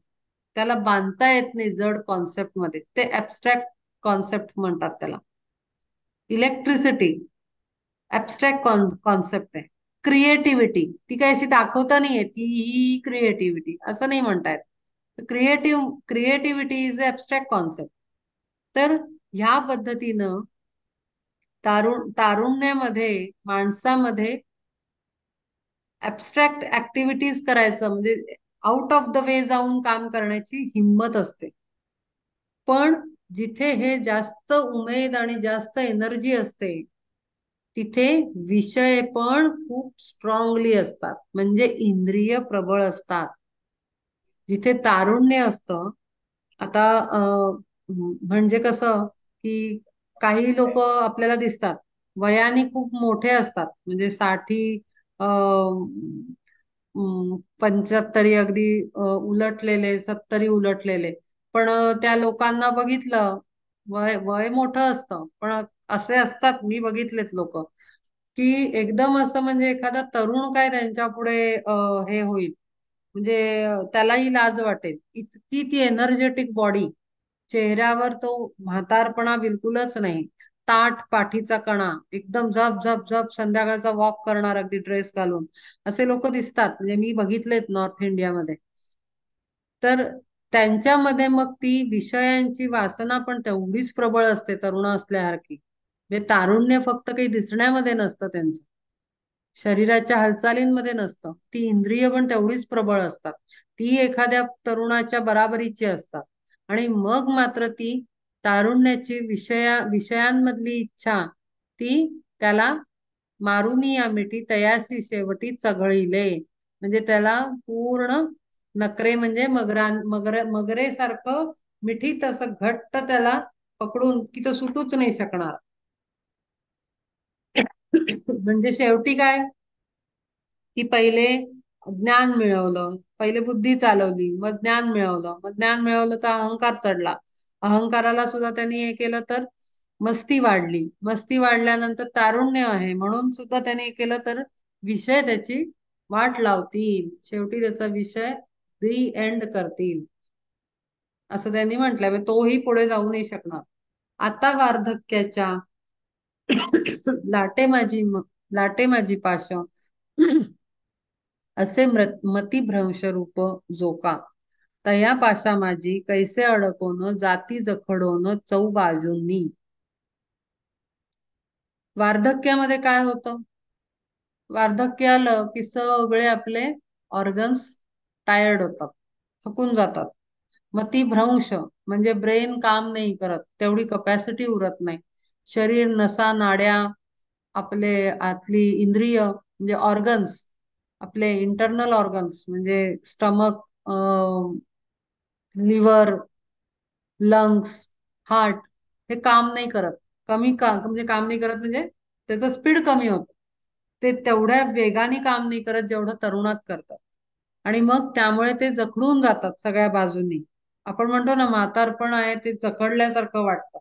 त्याला बांधता येत नाही जड कॉन्सेप्ट मध्ये, ते ऍबस्ट्रॅक्ट कॉन्सेप्ट म्हणतात त्याला. इलेक्ट्रिसिटी ऍबस्ट्रॅक्ट कॉन्सेप्ट आहे. क्रिएटिव्हिटी ती काय अशी दाखवता नाही येत की ही क्रिएटिव्हिटी, असं नाही म्हणतायत. Creativity is abstract concept. तर ह्या पद्धतीनं तारुण्यामध्ये माणसामध्ये ऍबस्ट्रॅक्ट ऍक्टिव्हिटीज करायचं, म्हणजे आउट ऑफ द वे जाऊन काम करण्याची हिंमत असते. पण जिथे हे जास्त उमेद आणि जास्त एनर्जी असते, तिथे विषय पण खूप स्ट्रॉंगली असतात, म्हणजे इंद्रिय प्रबळ असतात. जिथे तारुण्य असतं, आता म्हणजे कसं की काही लोक आपल्याला दिसतात वयाने खूप मोठे असतात, म्हणजे 60 75 अगदी उलटलेले, 70 उलटलेले. पण त्या लोकांना बघितलं, वय वय मोठं असतं, पण असे असतात, मी बघितलेत लोक की एकदम असं, म्हणजे एखादा तरुण काय त्यांच्या पुढे हे होईल, म्हणजे त्यालाही लाज वाटेल, इतकी ती एनर्जेटिक बॉडी. चेहऱ्यावर तो म्हातारपणा बिलकुलच नाही. ताठ पाठीचा कणा, एकदम झप झप झप संध्याकाळचा वॉक करणार अगदी ड्रेस घालून, असे लोक दिसतात, म्हणजे मी बघितलेत नॉर्थ इंडियामध्ये. तर त्यांच्यामध्ये मग ती विषयांची वासना पण तेवढीच प्रबळ असते तरुण असल्यासारखी. म्हणजे तारुण्य फक्त काही दिसण्यामध्ये नसतं त्यांचं, शरीराच्या हालचालींमध्ये नसतं, ती इंद्रिय पण तेवढीच प्रबळ असतात. ती एखाद्या तरुणाच्या बराबरीची असतात. आणि मग मात्र ती तारुण्याची विषयांमधली इच्छा, ती त्याला मारुनी या मिठी, तयासी शेवटी चघळीले. म्हणजे त्याला पूर्ण नखरे, म्हणजे मगरेसारखं मिठीत असं घट्ट त्याला पकडून की तो सुटूच नाही शकणार. म्हणजे शेवटी काय, की पहिले ज्ञान मिळवलं, पहिले बुद्धी चालवली, मग ज्ञान मिळवलं, मग ज्ञान मिळवलं तर अहंकार चढला, अहंकाराला सुद्धा त्यांनी हे केलं तर मस्ती वाढली, मस्ती वाढल्यानंतर तारुण्य आहे म्हणून सुद्धा त्यांनी हे केलं तर विषय त्याची वाट लावतील, शेवटी त्याचा विषय दी एंड करतील, असं त्यांनी म्हटलंय. म्हणजे तोही पुढे जाऊ नाही शकणार. आता वार्धक्याच्या लाटे माझी लाटे माझी पाश असे मतिभ्रंश रूप जोका, तया पाशा माझी कैसे अडकवून जाती जखडवून चौबाजूंनी. वार्धक्यामध्ये काय होतं, वार्धक्य आलं की सगळे आपले ऑर्गन्स टायर्ड होतात, थकून जातात. मतिभ्रंश म्हणजे ब्रेन काम नाही करत, तेवढी कपॅसिटी उरत नाही. शरीर, नसा, नाड्या, आपले आतली इंद्रिय म्हणजे ऑर्गन्स, आपले इंटरनल ऑर्गन्स म्हणजे स्टमक, लिव्हर, लंग्स, हार्ट, हे काम नाही करत. म्हणजे काम नाही करत म्हणजे त्याचं स्पीड कमी होत. ते तेवढ्या वेगाने काम नाही करत जेवढं तरुणात करतात. आणि मग त्यामुळे ते जखडून जातात सगळ्या बाजूनी. आपण म्हणतो ना म्हातारपण आहे ते जखडल्यासारखं वाटतं,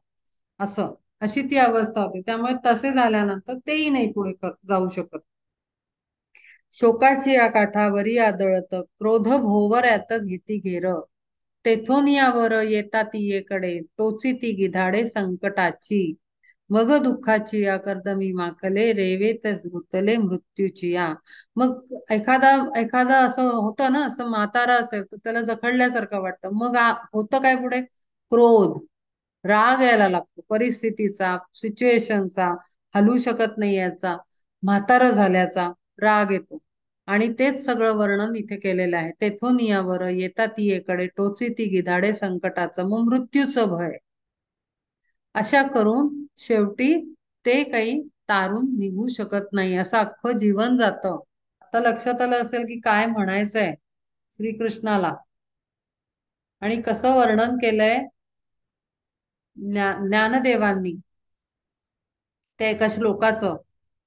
असं, अशी ती अवस्था होती. त्यामुळे तसे झाल्यानंतर तेही नाही पुढे जाऊ शकत. शोकाची या काठावरी आदळत क्रोध भोवऱ्यात घेती घेर, तेथून यावर येता ती येकडे टोची ती गिधाडे संकटाची. मग दुःखाची या कर्दमी माखले रेवेत झुतले मृत्यूची या. मग एखादा एखादा असं होतं ना, असं म्हातारा असेल तर त्याला जखडल्यासारखं वाटतं. मग होतं काय पुढे, क्रोध, राग यायला लागतो परिस्थितीचा, सिच्युएशनचा, हलू शकत नाही याचा, म्हातारा झाल्याचा राग येतो. आणि तेच सगळं वर्णन इथे केलेलं आहे. तेथून यावर येता ती एकडे टोची ती गिधाडे संकटाचं, मग मृत्यूचं भय. अशा करून शेवटी ते काही तारून निघू शकत नाही, असं अख्खं जीवन जातं. आता लक्षात आलं असेल की काय म्हणायचंय श्रीकृष्णाला आणि कसं वर्णन केलंय ज्ञानदेवांनी त्या एका श्लोकाचं,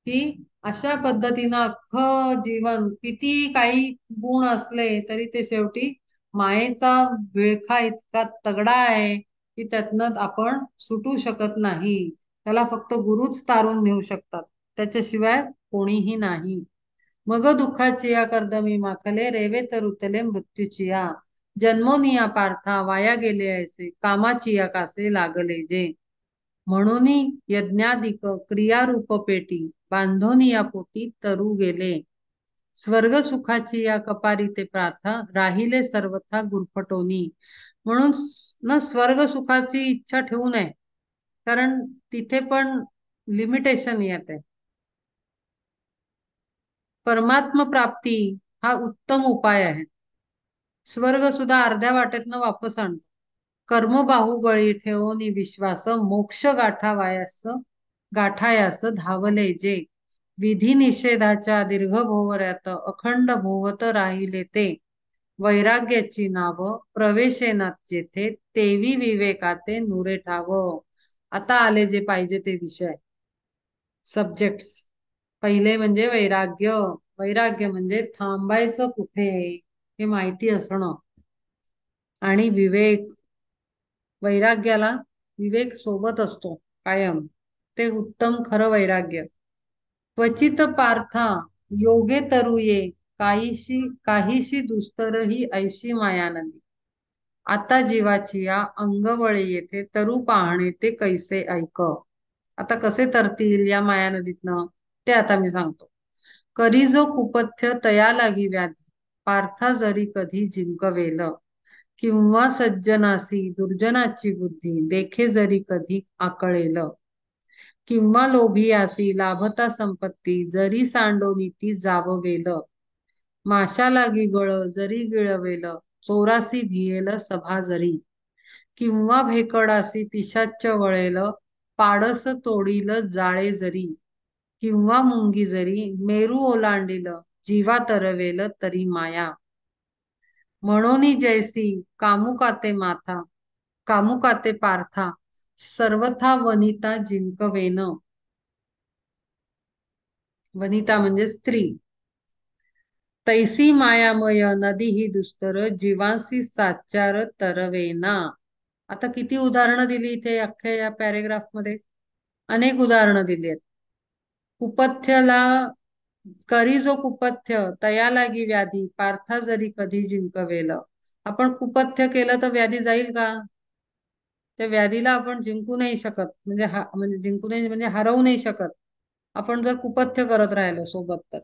की अशा पद्धतीनं अख्खं जीवन किती काही गुण असले तरी ते शेवटी मायेचा विळखा इतका तगडा आहे की त्यातनं आपण सुटू शकत नाही. त्याला फक्त गुरुच तारून नेऊ शकतात, त्याच्याशिवाय कोणीही नाही. मग दुःखाची या कर्दमी माखले रेवे तर उतले मृत्यूची या, जन्मोनिया पार्था वाया गेले ऐसे कामाची या कासे लागले जे. म्हणून यज्ञाधिक क्रियारूप पेटी बांधोनी या पोटी तरू गेले, स्वर्ग सुखाची या कपारी ते प्रार्था राहिले सर्वथा गुरफटोनी. म्हणून ना स्वर्ग सुखाची इच्छा ठेवू नये, कारण तिथे पण लिमिटेशन येते. परमात्म प्राप्ती हा उत्तम उपाय आहे. स्वर्ग सुद्धा अर्ध्या वाटेतनं वापस आणतो. कर्म बाहुबळी ठेवोनी विश्वास मोक्ष गाठावायास गाठायास धावले जे, विधी निषेधाच्या दीर्घ भोवऱ्यात अखंड भोवत राहिले ते, वैराग्याची नाव प्रवेशेनात जेथे तेवी विवेकाते नुरे ठाव. आता आले जे पाहिजे ते विषय, सब्जेक्ट्स. पहिले म्हणजे वैराग्य. वैराग्य म्हणजे थांबायचं कुठे हे माहिती असणं. आणि विवेक, वैराग्याला विवेक सोबत असतो कायम, ते उत्तम खरं वैराग्य. क्वचित पार्था योगे तरुये काहीशी काहीशी दुस्तर ही ऐशी मायानदी, आता जीवाची या अंगवळे येथे तरू पाहणे ते कैसे ऐक. आता कसे तरतील या मायानदीतनं ते आता मी सांगतो. करी जो कुपथ्य तया लागी व्याधी, पार्था जरी कधी जिंकवेल, किंवा सज्जनासी दुर्जनाची बुद्धी देखे जरी कधी आकळेल, किंवा लोभियासी लाभता संपत्ती जरी सांडोनी ती जाववेल, माशा लागी गळ जरी गिळवेल चोरासी भियेल सभा जरी, किंवा भेकडासी पिशाच्च वळेल पाडस तोडील जाळे जरी, किंवा मुंगी जरी मेरू ओलांडील जीवा तरवेल तरी माया. म्हणून जैसी कामुकाते माथा कामुकाते पार्था सर्वथा वनिता जिंकवेन. वनिता म्हणजे स्त्री. तैसी मायामय नदी ही दुस्तर जीवांसी साचार तरवेना. आता किती उदाहरणं दिली इथे अख्ख्या या पॅरेग्राफ मध्ये. अनेक उदाहरणं दिली आहेत. कुपथ्यला करी जो कुपथ्य तया लागी व्याधी पार्था जरी कधी जिंकवेल. आपण कुपथ्य केलं तर व्याधी जाईल का? त्या व्याधीला आपण जिंकू नाही शकत, म्हणजे म्हणजे जिंकू नाही म्हणजे हरवू नाही शकत आपण जर कुपथ्य करत राहिलो सोबत तर.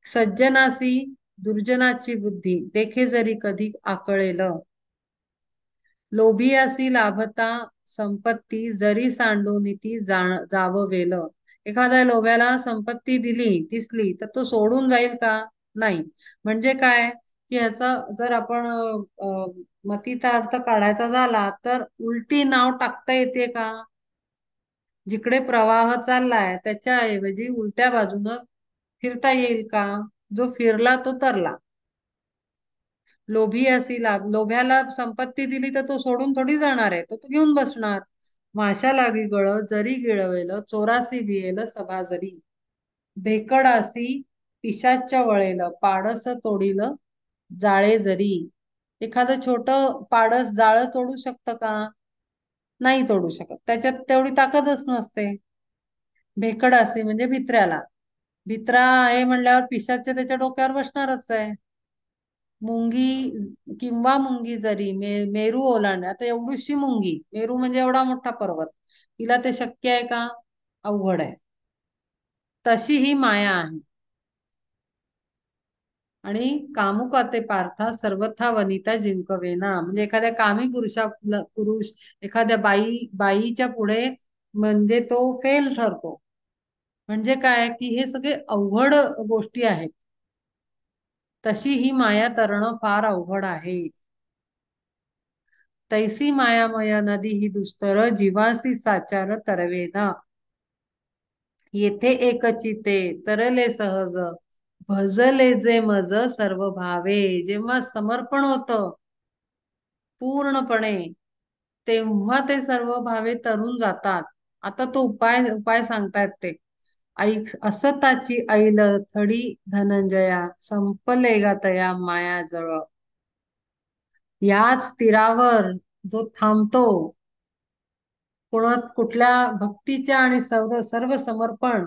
सज्जनासी दुर्जनाची बुद्धी देखे जरी कधी आकळेल. लोभियासी लाभता संपत्ती जरी सांडून ती जाववेल. एखाद्या लोभ्याला संपत्ती दिसली तर तो सोडून जाईल का? नाही. म्हणजे काय की ह्याचा जर आपण मतीचा अर्थ काढायचा झाला तर उलटी नाव टाकता येते का? जिकडे प्रवाह चाललाय त्याच्याऐवजी उलट्या बाजूनं फिरता येईल का? जो फिरला तो तरला. लोभी असी लोभ्याला संपत्ती दिली तर तो सोडून थोडी जाणार आहे, तो घेऊन बसणार. माशा लागी गळ जरी गिळवेल चोरासी भियेल सभा जरी. भेकडासी पिशाच्या वळेल पाडस तोडील जाळे जरी. एखादं छोट पाडस जाळं तोडू शकतं का? नाही तोडू शकत, त्याच्यात तेवढी ताकदच नसते. भेकडासी म्हणजे भित्र्याला. भित्रा आहे म्हणल्यावर पिशाच्य त्याच्या डोक्यावर बसणारच आहे. मुंगी किंवा मुंगी जरी मेरू ओलांड. आता एवढीशी मुंगी, मेरू म्हणजे एवढा मोठा पर्वत, तिला ते शक्य आहे का? अवघड आहे. तशी ही माया आहे. आणि कामुकाते पार्था सर्वथा वनिता जिंकवेना म्हणजे एखाद्या कामी पुरुष एखाद्या बाईच्या पुढे म्हणजे तो फेल ठरतो. म्हणजे काय की हे सगळे अवघड गोष्टी आहेत. तशी ही माया तरणं फार अवघड आहे. तैसी मायामय नदी ही दुस्तर जीवासी साचार तरवेना. येथे एकचिते तरले सहज भजले जे मज सर्व भावे. जेव्हा समर्पण होतं पूर्णपणे तेव्हा ते सर्व भावे तरून जातात. आता तो उपाय उपाय सांगतायत ते. ऐक असताची ऐल थडी धनंजया संपले गा तया माया जळ. याच तीरावर जो थांबतो कुठल्या भक्तीच्या आणि सर्व सर्व समर्पण.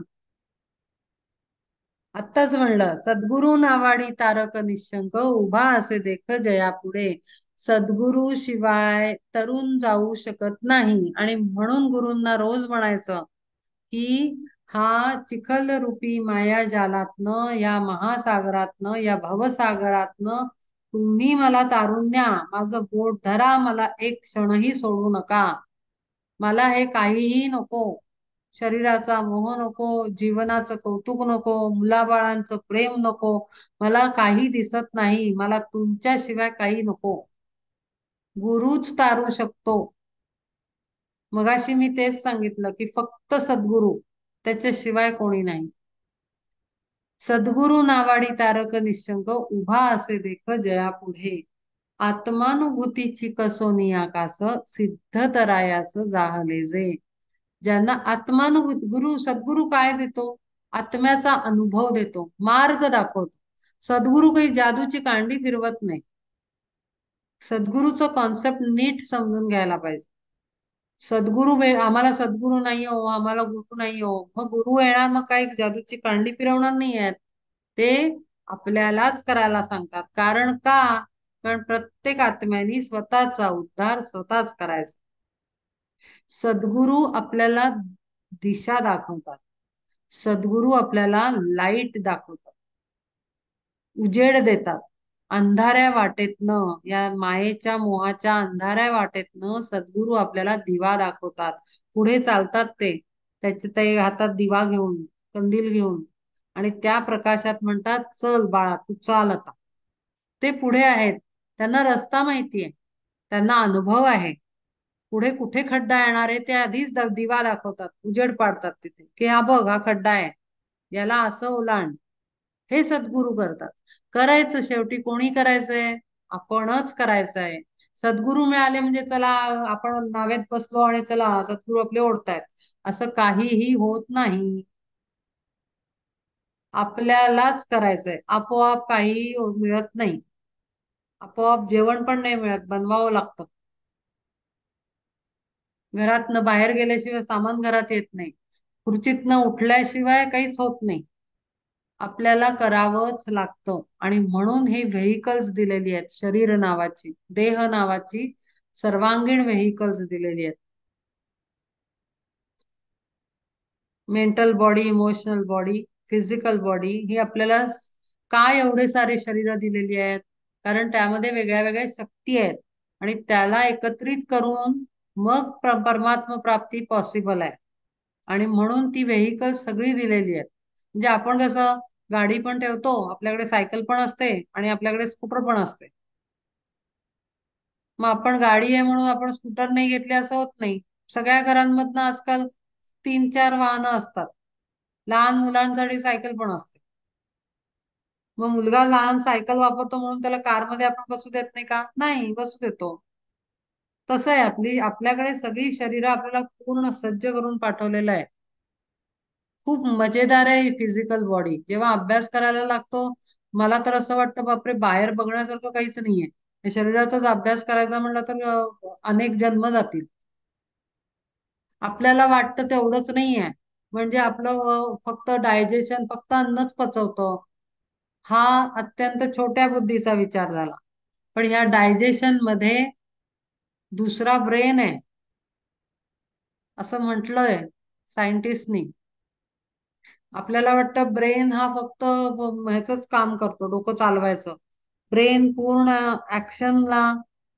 आत्ताच म्हणलं सद्गुरु नावाडी तारक निशंक उभा असे देख जया पुढे. सद्गुरु शिवाय तरुण जाऊ शकत नाही आणि म्हणून गुरूंना रोज म्हणायचं की हा चिखल रूपी माया जालातनं या महासागरातनं या भवसागरातनं तुम्ही मला तारून न्या. माझं बोट धरा, मला एक क्षणही सोडू नका. मला हे काहीही नको. शरीराचा मोह नको, जीवनाचं कौतुक नको, मुलाबाळांचं प्रेम नको. मला काही दिसत नाही, मला तुमच्याशिवाय काही नको. गुरुच तारू शकतो. मगाशी मी तेच सांगितलं की फक्त सद्गुरु, त्याच्याशिवाय कोणी नाही. सद्गुरु नावाडी तारक निशंक उभा असे देख जया पुढे. आत्मानुभूतीची कसोनी आकाश सिद्ध तरायास जाहले जे. ज्यांना आत्मानुभूती सद्गुरु काय देतो? आत्म्याचा अनुभव देतो, मार्ग दाखवतो. सद्गुरु काही जादूची कांडी फिरवत नाही. सद्गुरूचं कॉन्सेप्ट नीट समजून घ्यायला पाहिजे. आम्हाला सद्गुरू नाही हो, आम्हाला गुरु नाही हो, मग गुरु येणार मग काही जादूची कांडी फिरवणार नाही आहेत. ते आपल्यालाच करायला सांगतात. कारण का? कारण प्रत्येक आत्म्याने स्वतःचा उद्धार स्वतःच करायचा. सद्गुरू आपल्याला दिशा दाखवतात. सद्गुरू आपल्याला लाईट दाखवतात, उजेड देतात. अंधाऱ्या वाटेतनं, या मायेच्या मोहाच्या अंधाऱ्या वाटेतनं सद्गुरू आपल्याला दिवा दाखवतात. पुढे चालतात ते हातात दिवा घेऊन, कंदील घेऊन, आणि त्या प्रकाशात म्हणतात चल बाळा तू चाल आता. ते पुढे आहेत, त्यांना रस्ता माहितीये, त्यांना अनुभव आहे. पुढे कुठे खड्डा येणार आहे ते आधीच दिवा दाखवतात, उजेड पाडतात तिथे की हा बघ हा खड्डा आहे, याला असं ओलांड. हे सद्गुरू करतात. करायचं शेवटी कोणी करायचंय? आपणच करायचंय. सद्गुरू मिळाले म्हणजे चला आपण नावेत बसलो आणि चला सद्गुरू आपले ओढतायत, असं काहीही होत नाही. आपल्यालाच करायचंय, आपोआप काही मिळत नाही. आपोआप जेवण पण नाही मिळत, बनवावं लागतं. घरातनं बाहेर गेल्याशिवाय सामान घरात येत नाही. खुर्चीतनं उठल्याशिवाय काहीच होत नाही. आपल्याला करावंच लागतं. आणि म्हणून हे व्हेइकल्स दिलेली आहेत, शरीर नावाची, देह नावाची सर्वांगीण व्हेइकल्स दिलेली आहेत. Mental body, emotional body, physical body, ही आपल्याला का एवढे सारे शरीर दिलेली आहेत? कारण त्यामध्ये वेगळ्या वेगळ्या शक्ती आहेत आणि त्याला एकत्रित करून मग परमात्म प्राप्ती पॉसिबल आहे. आणि म्हणून ती व्हेइकल सगळी दिलेली आहेत. म्हणजे आपण कसं गाडी पण ठेवतो, आपल्याकडे सायकल पण असते आणि आपल्याकडे स्कूटर पण असते. मग आपण गाडी आहे म्हणून आपण स्कूटर नाही घेतले असं होत नाही. सगळ्या घरांमधनं आजकाल 3-4 वाहनं असतात. लहान मुलांसाठी सायकल पण असते. मग मुलगा लहान सायकल वापरतो म्हणून त्याला कारमध्ये आपण बसू देत नाही का? नाही, बसू देतो. तसं आहे, आपल्याकडे सगळी शरीरं आपल्याला पूर्ण सज्ज करून पाठवलेलं आहे. खूप मजेदार आहे फिजिकल बॉडी. जेव्हा अभ्यास करायला लागतो, मला तर असं वाटतं बापरे, बाहेर बघण्यासारखं काहीच नाहीये. या शरीराचाच अभ्यास करायचा म्हणलं तर अनेक जन्म जातील. आपल्याला वाटतं तेवढंच नाहीये. म्हणजे आपलं फक्त डायजेशन, फक्त अन्नच पचवतं, हा अत्यंत छोट्या बुद्धीचा विचार झाला. पण ह्या डायजेशन मध्ये दुसरा ब्रेन आहे, असं म्हटलंय सायंटिस्टनी. आपल्याला वाटतं ब्रेन हा फक्त ह्याच काम करतो, डोकं चालवायचं. ब्रेन पूर्ण ऍक्शनला,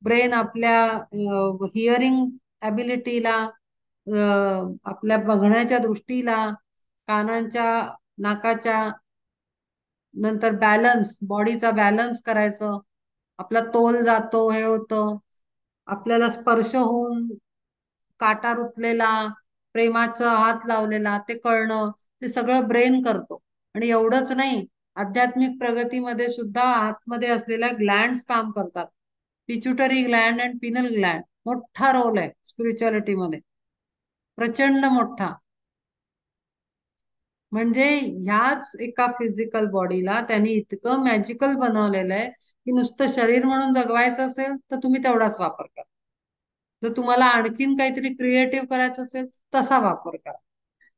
ब्रेन आपल्या हिअरिंग ॲबिलिटीला, आपल्या बघण्याच्या दृष्टीला, कानांच्या, नाकाच्या, नंतर बॅलन्स, बॉडीचा बॅलन्स करायचं, आपला तोल जातो, हे होतं, आपल्याला स्पर्श होऊन काटा रुतलेला, प्रेमाचा हात लावलेला ते कळणं, ते सगळं ब्रेन करतो. आणि एवढंच नाही, आध्यात्मिक प्रगतीमध्ये सुद्धा आतमध्ये असलेल्या ग्लँड्स काम करतात. पिच्युटरी ग्लँड आणि पिनल ग्लँड मोठा रोल आहे स्पिरिच्युअलिटी मध्ये, प्रचंड मोठा. म्हणजे ह्याच एका फिजिकल बॉडीला त्यांनी इतकं मॅजिकल बनवलेलं आहे की नुसतं शरीर म्हणून जगवायचं असेल तर तुम्ही तेवढाच वापर करा. जर तुम्हाला आणखीन काहीतरी क्रिएटिव्ह करायचं असेल तसा वापर करा.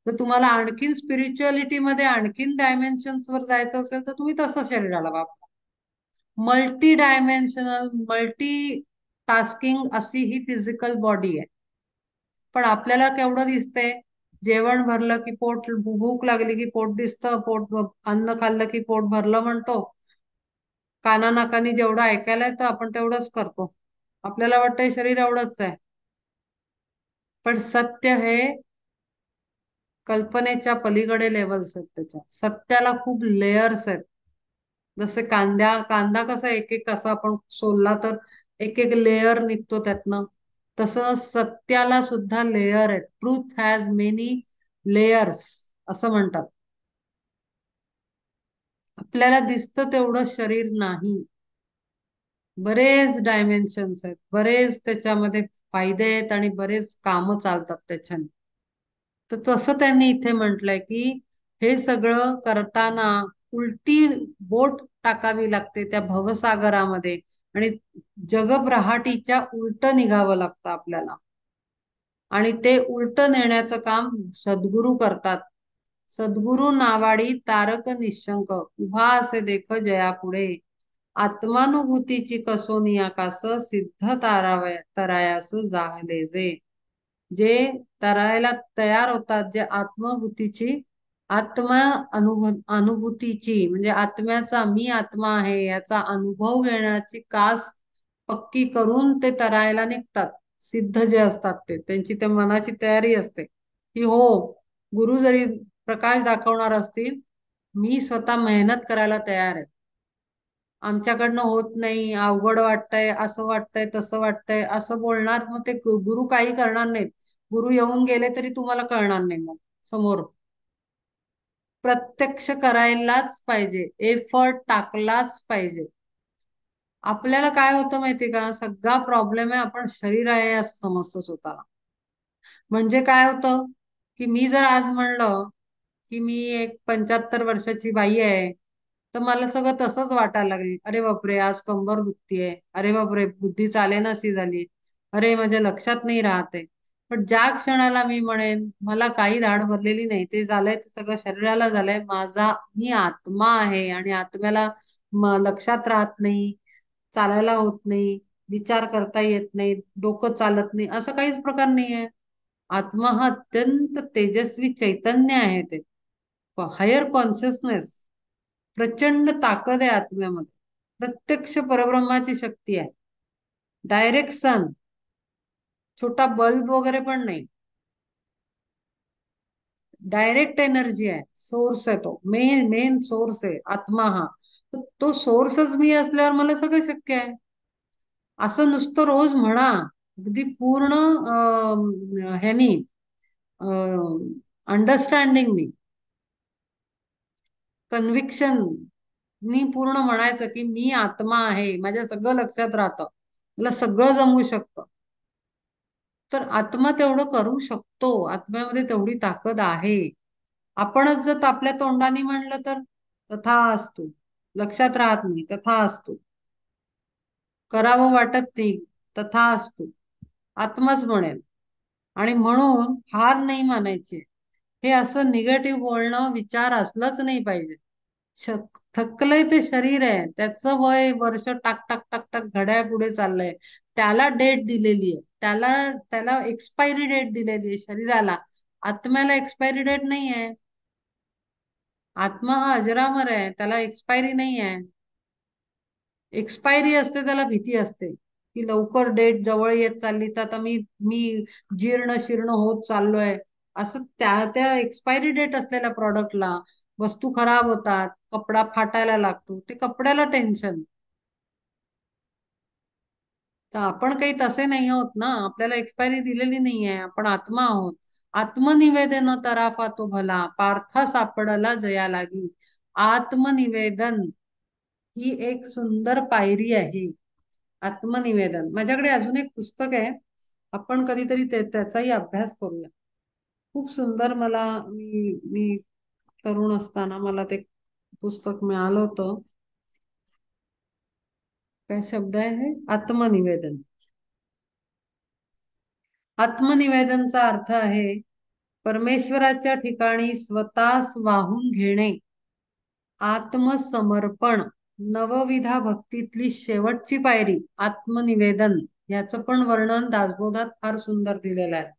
जर तुम्हाला आणखीन स्पिरिच्युअलिटी मध्ये आणखीन डायमेन्शन्स वर जायचं असेल तर तुम्ही तसं शरीराला वापरा. मल्टी डायमेन्शनल, मल्टी टास्किंग अशी ही फिजिकल बॉडी आहे. पण आपल्याला केवढं दिसतंय? जेवण भरलं की पोट, भूक लागली की पोट दिसतं, पोट, अन्न खाल्लं की पोट भरलं म्हणतो. काना नाकानी जेवढं ऐकायला येतं आपण तेवढंच करतो. आपल्याला वाटतंय शरीर एवढंच आहे. पण सत्य हे कल्पनेच्या पलीकडे लेवल्स आहेत. त्याच्या सत्याला खूप लेयर्स आहेत. जसे कांदा कसा एक एक कसा आपण सोलला तर एक एक लेयर निघतो त्यातनं, तसं सत्याला सुद्धा लेयर आहेत. ट्रूथ हॅज मेनी लेयर्स असं म्हणतात. आपल्याला दिसतं तेवढं शरीर नाही, बरेच डायमेन्शन्स आहेत, बरेच त्याच्यामध्ये फायदे आहेत आणि बरेच कामं चालतात त्याच्याने. तर तसं त्यांनी इथे म्हटलंय की हे सगळं करताना उलटी बोट टाकावी लागते त्या भवसागरामध्ये आणि जगभराटीच्या उलट निघावं लागतं आपल्याला. आणि ते उलट नेण्याचं काम सद्गुरू करतात. सद्गुरू नावाडी तारक निशंक, उभा असे देख जयापुढे, आत्मानुभूतीची कसोनी आकाश, सिद्ध तरायास जाहले जे. जे तरायला तयार होतात, जे आत्मभूतीची, आत्मा अनुभूतीची म्हणजे आत्म्याचा, मी आत्मा आहे याचा अनुभव घेण्याची कास पक्की करून ते तरायला निघतात. सिद्ध जे असतात ते, त्यांची त्या मनाची तयारी असते की हो, गुरु जरी प्रकाश दाखवणार असतील, मी स्वतः मेहनत करायला तयार आहे. आमच्याकडनं होत नाही, अवघड वाटतंय, असं वाटतंय, तसं वाटतंय, असं बोलणार, मग ते गुरु काही करणार नाहीत. गुरु येऊन गेले तरी तुम्हाला कळणार नाही मग समोर. प्रत्यक्ष करायलाच पाहिजे, एफर्ट टाकलाच पाहिजे. आपल्याला काय होतं माहितीये का, सगळा प्रॉब्लेम आहे आपण शरीर आहे असं समजतो स्वतःला. म्हणजे काय होतं की मी जर आज म्हणलं की मी एक 75 वर्षाची बाई आहे, तर मला सगळं तसंच वाटायला लागेल. अरे बापरे, आज कंबर दुखतीये, अरे बापरे बुद्धी चालेनाशी झाली, अरे माझ्या लक्षात नाही राहते. पण ज्या क्षणाला मी म्हणेन मला काही धाड भरलेली नाही, ते झालंय ते सगळं शरीराला झालंय, माझा मी आत्मा आहे आणि आत्म्याला लक्षात राहत नाही, चालायला होत नाही, विचार करता येत नाही, डोकं चालत नाही, असं काहीच प्रकार नाहीये. आत्मा हा अत्यंत तेजस्वी चैतन्य आहे. ते हायर कॉन्शियसनेस, प्रचंड ताकद आहे आत्म्यामध्ये. प्रत्यक्ष परब्रह्माची शक्ती आहे. डायरेक्ट सन, छोटा बल्ब वगैरे पण नाही, डायरेक्ट एनर्जी आहे. सोर्स आहे, तो मेन मेन सोर्स आहे आत्मा हा. तो सोर्सच मी असल्यावर मला सगळं शक्य आहे. असं नुसतं रोज म्हणा, अगदी पूर्ण ह्यानी, अंडरस्टँडिंगनी, कन्व्हिक्शन नी पूर्ण म्हणायचं की मी आत्मा आहे, माझ्या सगळं लक्षात राहतं, मला सगळं जमू शकतं. तर आत्मा तेवढं करू शकतो, आत्म्यामध्ये तेवढी ताकद आहे. आपणच जर आपल्या तोंडाने म्हणलं तर तथा असतो, लक्षात राहत नाही, तथा असतो, करावं वाटत नाही, तथा असतो, आत्माच म्हणेल. आणि म्हणून हार नाही मानायची. हे असं निगेटिव्ह बोलणं, विचार असलंच नाही पाहिजे. थकलंय ते शरीर आहे, त्याचं वय वर्ष टाक टाक टाक टाक घड्याळ पुढे चाललंय, त्याला डेट दिलेली आहे, त्याला त्याला एक्सपायरी डेट दिलेली आहे शरीराला. आत्म्याला एक्सपायरी डेट नाही आहे. आत्मा हा अजरामर आहे, त्याला एक्सपायरी नाही आहे. एक्सपायरी असते त्याला भीती असते की लवकर डेट जवळ येत चालली, तर आता मी मी जीर्ण शीर्ण होत चाललोय. असं त्या त्या एक्सपायरी डेट असलेल्या प्रॉडक्टला वस्तू खराब होतात, कपडा फाटायला लागतो, ते कपड्याला टेन्शन. तर आपण काही तसे नाही आहोत ना, आपल्याला एक्सपायरी दिलेली नाही आहे, आपण आत्मा आहोत. आत्मनिवेदन तराफा तो भला, पार्था सापडला जया लागी. आत्मनिवेदन ही एक सुंदर पायरी आहे. आत्मनिवेदन, माझ्याकडे अजून एक पुस्तक आहे, आपण कधीतरी त्याचाही अभ्यास करूया. खूप सुंदर. मला मी मी तरुण असताना मला ते पुस्तक मिळालं होतं. काय शब्द आहे, आत्मनिवेदन. आत्मनिवेदनचा अर्थ आहे परमेश्वराच्या ठिकाणी स्वतःस वाहून घेणे, आत्मसमर्पण. नवविधा भक्तीतली शेवटची पायरी आत्मनिवेदन. याचं पण वर्णन दासबोधात फार सुंदर दिलेलं आहे.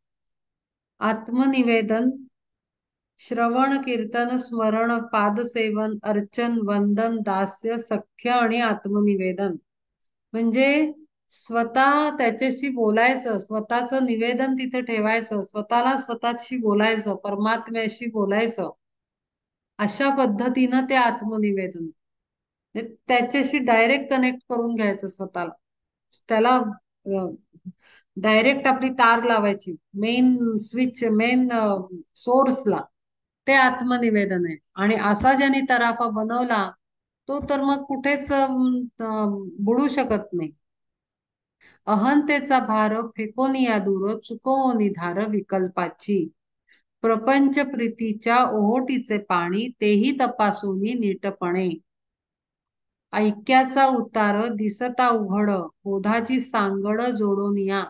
आत्मनिवेदन श्रवण कीर्तन स्मरण पादसेवन अर्चन वंदन दास्य सख्य आणि आत्मनिवेदन. म्हणजे स्वतः त्याच्याशी बोलायचं, स्वतःचं निवेदन तिथे ठेवायचं, स्वतःला स्वतःशी बोलायचं, परमात्म्याशी बोलायचं. अशा पद्धतीनं ते आत्मनिवेदन, त्याच्याशी डायरेक्ट कनेक्ट करून घ्यायचं स्वतःला. त्याला डायरेक्ट आपली तार लावायची मेन स्विच, मेन सोर्सला. ते आत्मनिवेदन आहे. आणि असा ज्याने तराफा बनवला, तो तर मग कुठेच बुडू शकत नाही. अहंतेचा भार फेकोनी या दूर, चुकवोनी धार विकल्पाची. प्रपंच प्रीतीच्या ओहोटीचे पाणी, तेही तपासूनी नीटपणे. ऐक्याचा उतार दिसता उघड, बोधाची सांगड जोडोनिया.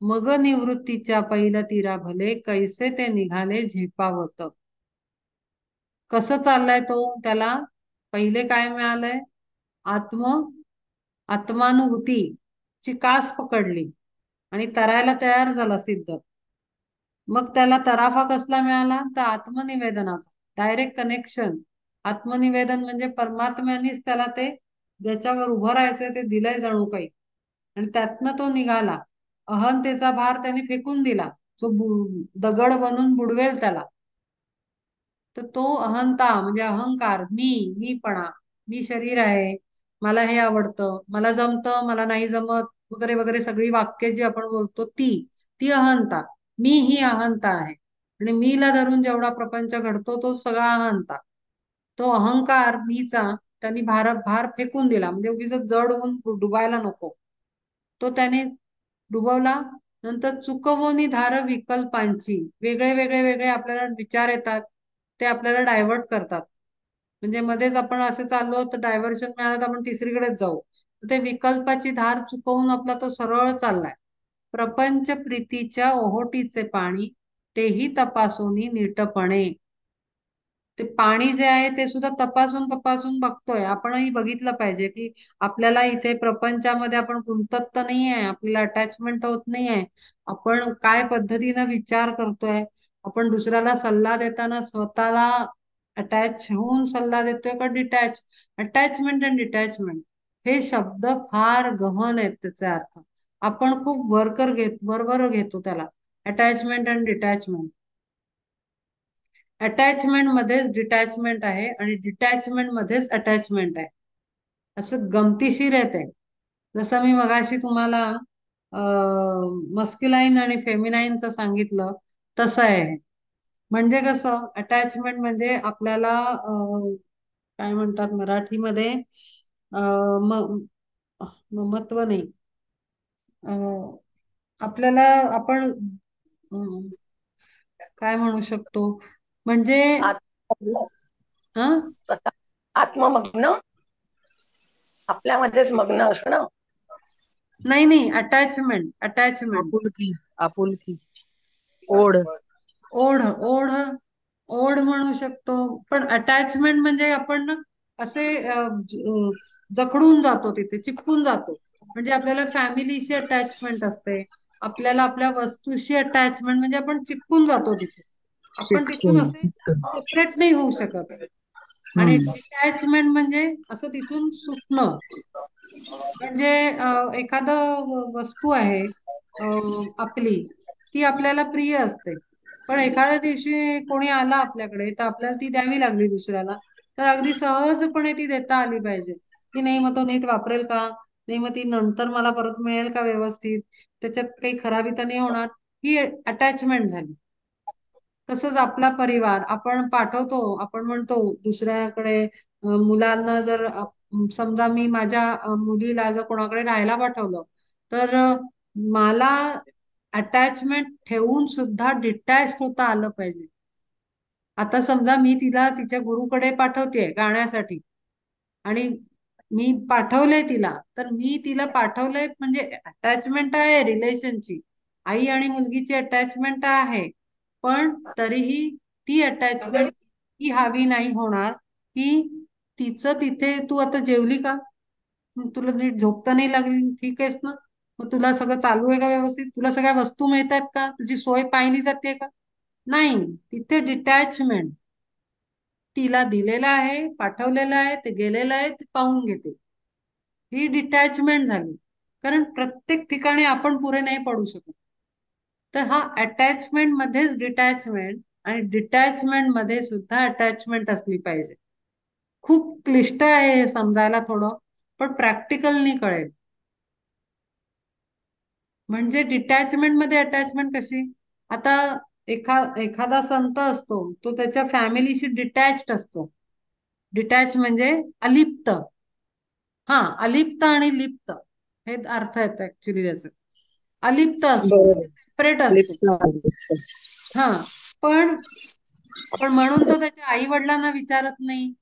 मग निवृत्तीच्या पैल तीरा भले, कैसे ते निघाले झेपावत. कसं चाललाय तो, त्याला पहिले काय मिळालंय, आत्म आत्मानुभूती ची कास पकडली आणि तरायला तयार झाला सिद्ध. मग त्याला तराफा कसला मिळाला, तर आत्मनिवेदनाचा, डायरेक्ट कनेक्शन. आत्मनिवेदन म्हणजे परमात्म्यानेच त्याला ते ज्याच्यावर उभं राहायचंय ते दिलंय जणू काही, आणि त्यातनं तो निघाला. अहंतेचा भार त्याने फेकून दिला, जो दगड बनून बुडवेल त्याला. तर तो अहंता म्हणजे अहंकार, मीपणा, मी शरीर आहे, मला हे आवडतं, मला जमतं, मला नाही जमत, वगैरे वगैरे सगळी वाक्य जी आपण बोलतो ती ती अहंता. मी ही अहंता आहे, आणि मीला धरून जेवढा प्रपंच घडतो तो सगळा अहंता. तो अहंकार मीचा त्यांनी भार भार फेकून दिला, म्हणजे उगीच जड होऊन डुबायला नको. तो त्याने डुबवला. नंतर चुकवोनी धार विकल्पांची, वेगळे वेगळे वेगळे आपल्याला विचार येतात, ते आपल्याला डायव्हर्ट करतात. म्हणजे मध्येच आपण असे चाललो तर डायव्हर्शन मिळालं तर आपण तिसरीकडेच जाऊ. तर ते विकल्पाची धार चुकवून आपला तो सरळ चाललाय. प्रपंच प्रीतीच्या ओहोटीचे पाणी, तेही तपासोनी नीटपणे. ते पाणी जे आहे ते सुद्धा तपासून तपासून बघतोय. आपणही बघितलं पाहिजे की आपल्याला इथे प्रपंचामध्ये आपण गुंतत तर नाही आहे, आपल्याला अटॅचमेंट होत नाही आहे, आपण काय पद्धतीनं विचार करतोय, आपण दुसऱ्याला सल्ला देताना स्वतःला अटॅच होऊन सल्ला देतोय का डिटॅच. अटॅचमेंट अँड डिटॅचमेंट हे शब्द फार गहन आहेत, त्याचे अर्थ आपण खूप बरोबर घेतो त्याला. अटॅचमेंट अँड डिटॅचमेंट, अटॅचमेंट मध्येच डिटॅचमेंट आहे आणि डिटॅचमेंट मध्येच अटॅचमेंट आहे. असं गमतीशीर येते. जसं मी मगाशी तुम्हाला मस्क्युलाइन आणि फेमिनाईनचं सांगितलं तसं आहे. म्हणजे कसं अटॅचमेंट म्हणजे आपल्याला काय म्हणतात मराठीमध्ये ममत्व नाही, अं, आपल्याला आपण अं, काय म्हणू शकतो म्हणजे आत- हा स्वतः आत्ममग्न, आपल्यामध्येच मग्न असणं. नाही नाही, अटॅचमेंट अटॅचमेंट आपुलकी, आपुलकी, ओढ. ओढ ओढ ओढ म्हणू शकतो. पण अटॅचमेंट म्हणजे आपण ना असे जखडून जातो, तिथे चिपकून जातो. म्हणजे आपल्याला फॅमिलीशी अटॅचमेंट असते, आपल्याला आपल्या वस्तूशी अटॅचमेंट, म्हणजे आपण चिपकून जातो तिथे. आपण तिथून चिटकून असे सेपरेट नाही होऊ शकत. आणि हम्म. डिटॅचमेंट म्हणजे असं तिथून सुटणं. म्हणजे एखादं वस्तू आहे आपली, ती आपल्याला प्रिय असते, पण एखाद्या दिवशी कोणी आला आपल्याकडे तर आपल्याला ती द्यावी लागली दुसऱ्याला, तर अगदी सहजपणे ती देता आली पाहिजे की नाही. मग तो नीट वापरेल का नाही, मग ती नंतर मला परत मिळेल का व्यवस्थित, त्याच्यात काही खराबी तर नाही होणार, ही अटॅचमेंट झाली. तसंच आपला परिवार आपण पाठवतो, आपण म्हणतो दुसऱ्याकडे मुलांना जर समजा मी माझ्या मुलीला जर कोणाकडे राहायला पाठवलं, तर मला अटॅचमेंट ठेवून सुद्धा डिटॅच होता आलं पाहिजे. आता समजा मी तिला तिच्या गुरुकडे पाठवतेय गाण्यासाठी, आणि मी पाठवलंय तिला, तर मी तिला पाठवलंय म्हणजे अटॅचमेंट आहे रिलेशनची, आई आणि मुलगीची अटॅचमेंट आहे. पण तरीही ती अटॅचमेंट ही हवी नाही होणार की तिचं तिथे तू आता जेवली का, तुला नीट झोपता नाही लागली, ठीक आहेस ना, मग तुला सगळं चालू आहे का व्यवस्थित, तुला सगळ्या वस्तू मिळतात का, तुझी सोय पाहिली जाते का. नाही, तिथे डिटॅचमेंट. तिला दिलेलं आहे, पाठवलेलं आहे, ते गेलेलं आहे, ते पाहून घेते, ही डिटॅचमेंट झाली. कारण प्रत्येक ठिकाणी आपण पुरे नाही पडू शकत. तर हा अटॅचमेंट मध्येच डिटॅचमेंट, आणि डिटॅचमेंट मध्ये सुद्धा अटॅचमेंट असली पाहिजे. खूप क्लिष्ट आहे हे समजायला थोडं, पण प्रॅक्टिकलनी कळेल. म्हणजे डिटॅचमेंट मध्ये अटॅचमेंट कशी, आता एखादा संत असतो, तो त्याच्या फॅमिलीशी डिटॅच्ड असतो. डिटॅच म्हणजे अलिप्त. हा, अलिप्त आणि लिप्त हे अर्थ आहेत ऍक्च्युली त्याचे. अलिप्त असतो बरोबर. म्हणजे सेपरेट असतो. लिप्त आहे. हा, पण पण म्हणून तो त्याच्या आई वडिलांना विचारत नाही,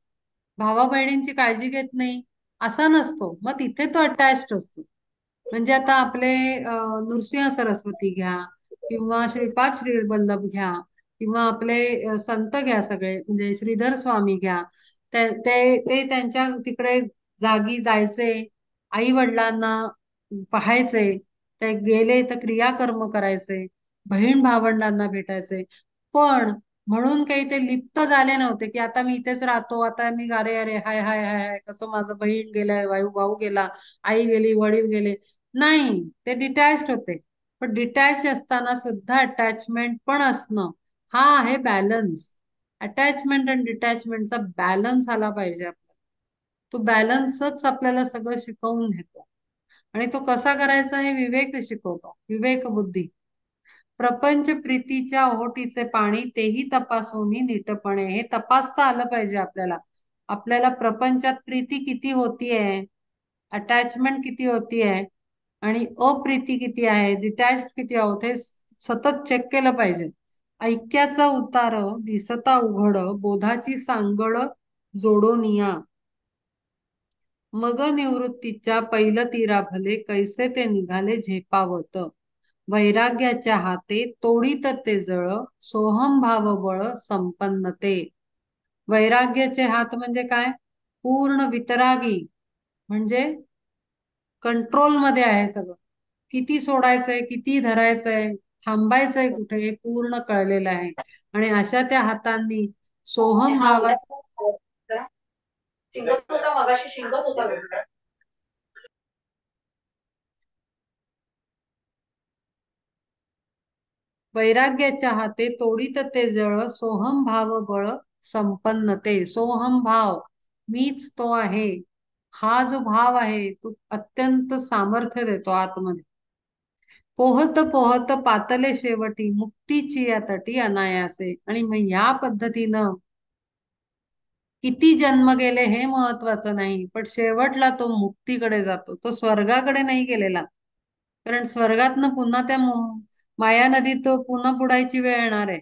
भावा बहिणींची काळजी घेत नाही, असा नसतो. मग तिथे तो अटॅच्ड असतो. म्हणजे आता आपले नृसिंह सरस्वती घ्या, किंवा श्रीपाद श्री वल्लभ घ्या, किंवा आपले संत घ्या सगळे, म्हणजे श्रीधर स्वामी घ्या. ते त्यांच्या तिकडे जागी जायचे, आई वडिलांना पाहायचे, ते गेले तर क्रियाकर्म करायचे, बहीण भावंडांना भेटायचे. पण म्हणून काही ते लिप्त झाले नव्हते की आता मी इथेच राहतो, आता मी अरे अरे हाय हाय हाय हाय कसं माझं बहीण गेलाय, भाऊ गेला, आई गेली, वडील गेले. नाही, ते डिटॅच्ड होते. पण डिटॅच असताना सुद्धा अटॅचमेंट पण असणं, हा आहे बॅलन्स. अटॅचमेंट आणि डिटॅचमेंटचा बॅलन्स आला पाहिजे आपल्याला. तो बॅलन्सच आपल्याला सगळं शिकवून घेतो. आणि तो कसा करायचा हे विवेक शिकवतो, विवेक बुद्धी. प्रपंच प्रीतीच्या ओहोटीचे पाणी, तेही तपासून नीटपणे, हे तपासता आलं पाहिजे आपल्याला. आपल्याला प्रपंचात प्रीती किती होतीये, अटॅचमेंट किती होतीये आणि अप्रीती किती आहे, डिटॅच किती आहोत, हे सतत चेक केलं पाहिजे. ऐक्याचा उतार दिसता उघड, बोधाची सांगड जोडोनिया. मग निवृत्तीच्या पैल तीरा भले, कैसे ते निघाले झेपावत. वैराग्याच्या हाते तोडीत ते जळ, सोहम भाव बळ संपन्नते. वैराग्याचे हात म्हणजे काय? पूर्ण वितरागी, म्हणजे कंट्रोल मध्ये आहे सगळं. किती सोडायचंय, किती धरायचंय, थांबायचंय कुठे, हे पूर्ण कळलेलं आहे. आणि अशा त्या हातांनी सोहम हा भावात उद्या शिंगत होता मगाशी, शिंगत होता वेगळा. वैराग्याच्या हाते तोडीत ते जळ, सोहम भाव बळ संपन्नते. सोहम भाव, मीच तो आहे, हा जो भाव आहे तो अत्यंत सामर्थ्य देतो आतमध्ये. पोहत पोहत पातले शेवटी, मुक्तीची या तटी अनायासे. आणि मग या पद्धतीनं किती जन्म गेले हे महत्वाचं नाही, पण शेवटला तो मुक्तीकडे जातो, तो स्वर्गाकडे नाही गेलेला. कारण स्वर्गातनं पुन्हा त्या माया नदीत तो पुन्हा बुडायची वेळ येणार आहे,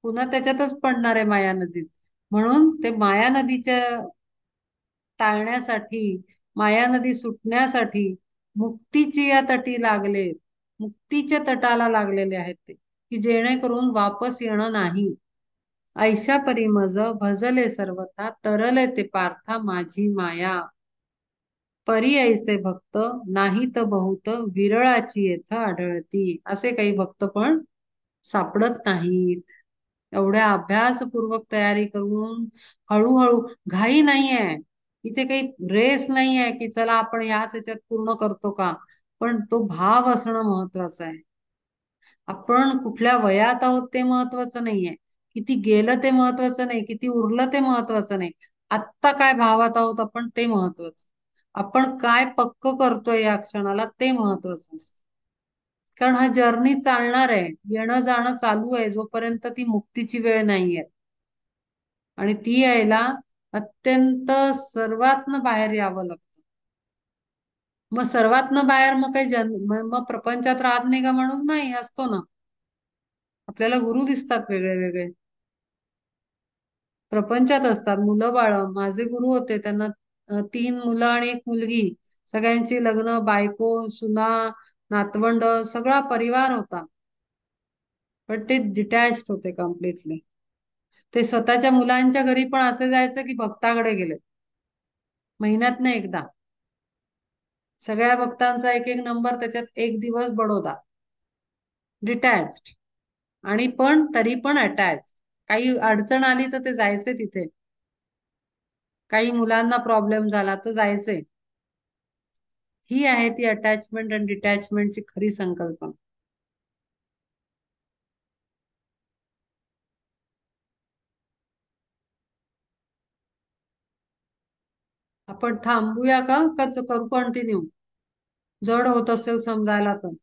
पुन्हा त्याच्यातच पडणार आहे माया नदीत. म्हणून ते माया नदीच्या टाळण्यासाठी, माया नदी सुटण्यासाठी मुक्तीची या तटी लागले, मुक्तीच्या तटाला लागलेले आहेत ते, की जेणेकरून वापस येणं नाही. ऐशा परी मज भजले सर्वथा, तरले ते पार्था माझी माया. परी ऐसे भक्त नाही तर बहुत, विरळाची येथ आढळती. असे काही भक्त पण सापडत नाहीत. एवढ्या अभ्यासपूर्वक तयारी करून हळूहळू, घाई नाहीये इथे, काही रेस नाहीये की चला आपण ह्याच याच्यात पूर्ण करतो का, पण तो भाव असणं महत्वाचं आहे. आपण कुठल्या वयात आहोत ते महत्वाचं नाहीये, किती गेलं ते महत्वाचं नाही, किती उरलं ते महत्वाचं नाही. आत्ता काय भावात आहोत आपण ते महत्वाचं. आपण काय पक्क करतोय या क्षणाला ते महत्वाचं असतं. कारण हा जर्नी चालणार आहे, येणं जाणं चालू आहे जोपर्यंत ती मुक्तीची वेळ नाहीये. आणि ती यायला अत्यंत सर्वातनं बाहेर यावं लागतं. मग सर्वातनं बाहेर मग काही मग प्रपंचात राहत नाही का माणूस? नाही, असतो ना. आपल्याला गुरु दिसतात वेगळे वेगळे, प्रपंचात असतात मुलं बाळ. माझे गुरु होते, त्यांना 3 मुलं आणि 1 मुलगी, सगळ्यांची लग्न, बायको, सुना, नातवंड, सगळा परिवार होता. पण ते डिटॅच्ड होते कम्प्लिटली. ते स्वतःच्या मुलांच्या घरी पण असे जायचं की भक्ताकडे गेले, महिन्यातनं एकदा. सगळ्या भक्तांचा एक एक नंबर, त्याच्यात एक दिवस बडोदा. डिटॅच्ड आणि पण तरी पण अटॅच. काही अडचण आली तर ते जायचे तिथे, काही मुलांना प्रॉब्लेम झाला तर जायचे. ही आहे ती अटॅचमेंट आणि डिटॅचमेंटची खरी संकल्पना. आपण थांबूया का करू कंटिन्यू? जड होत असेल समजायला तर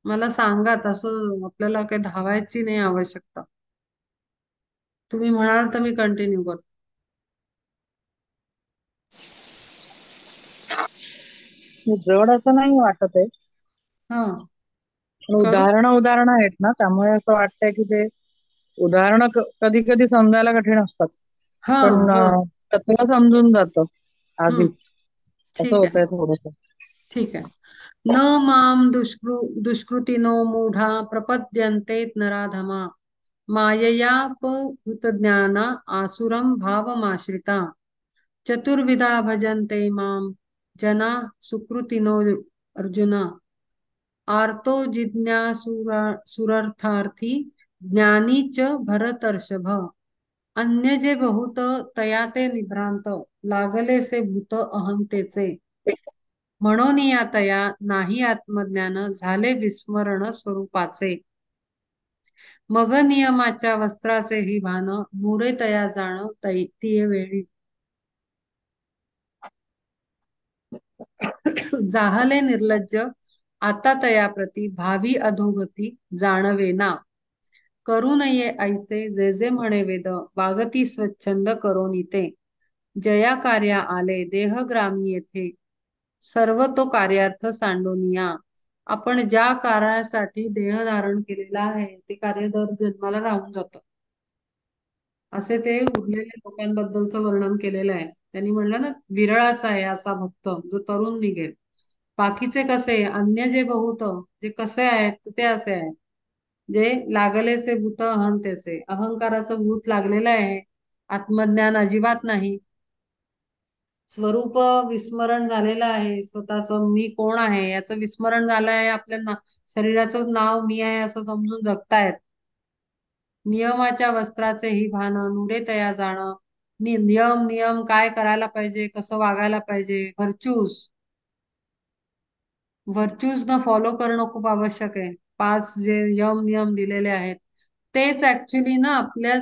मला सांगा. तसं आपल्याला काही धावायची नाही आवश्यकता. तुम्ही म्हणाल तर मी कंटिन्यू करतो. जड असं नाही वाटत आहे, हा, पण करू. उदाहरणं आहेत ना, त्यामुळे असं वाटतंय की ते उदाहरणं कधी कधी समजायला कठीण असतात, हा पण हा. तत्व समजून जातं हम्म. आधीच. असं ठीक आहे, होतंय थोडस. ठीक आहे. न माम दुष्कृतिनो मूढा प्रपद्यन्ते नराधमा, माययापहृत ज्ञाना आसुरं भावमाश्रिता. चतुर्विधा भजन्ते माम जना सुकृतिनो अर्जुन, आर्तो जिज्ञासुरर्थार्थी ज्ञानी च भरतर्षभ. अन्य जे बहुत तया ते निभ्रांत, लागले से भूत अहंतेचे. म्हणून या तया नाही आत्मज्ञान, झाले विस्मरण स्वरूपाचे. मग नियमाच्या वस्त्राचे ही भान, मुरे तया जाण तिये वेळी. जाहले निर्लज्ज आता तया प्रती, भावी अधोगती जाणवेना. करू नये ऐसे जे जे म्हणे वेद वागती स्वच्छंद करोनी ते जया कार्या आले देहग्रामी येथे सर्व तो कार्यार्थ सांडोनिया. आपण ज्या कार्यासाठी देह धारण केलेला आहे ते कार्य दर जन्माला राहून जातं. असे ते उरलेल्या लोकांबद्दलचं वर्णन केलेलं आहे. त्यांनी म्हणलं ना, विरळाच आहे असा भक्त जो तरुण निघेल. बाकीचे कसे अन्य जे बहुत जे कसे आहेत ते असे आहेत, जे लागलेसे भूत अहंतेचे अहंकाराचं भूत लागलेलं आहे. आत्मज्ञान अजिबात नाही. स्वरूप विस्मरण झालेलं आहे. स्वतःच मी कोण आहे याचं विस्मरण झालं आहे. आपल्या शरीराचंच नाव मी आहे असं समजून जगतायत. नियमाच्या वस्त्राचे ही भान नुरे तया जाणं. नियम नियम काय करायला पाहिजे, कसं वागायला पाहिजे, व्हर्च्यूज न फॉलो करणं खूप आवश्यक आहे. 5 जे यम नियम दिलेले आहेत तेच ऍक्च्युली ना आपल्या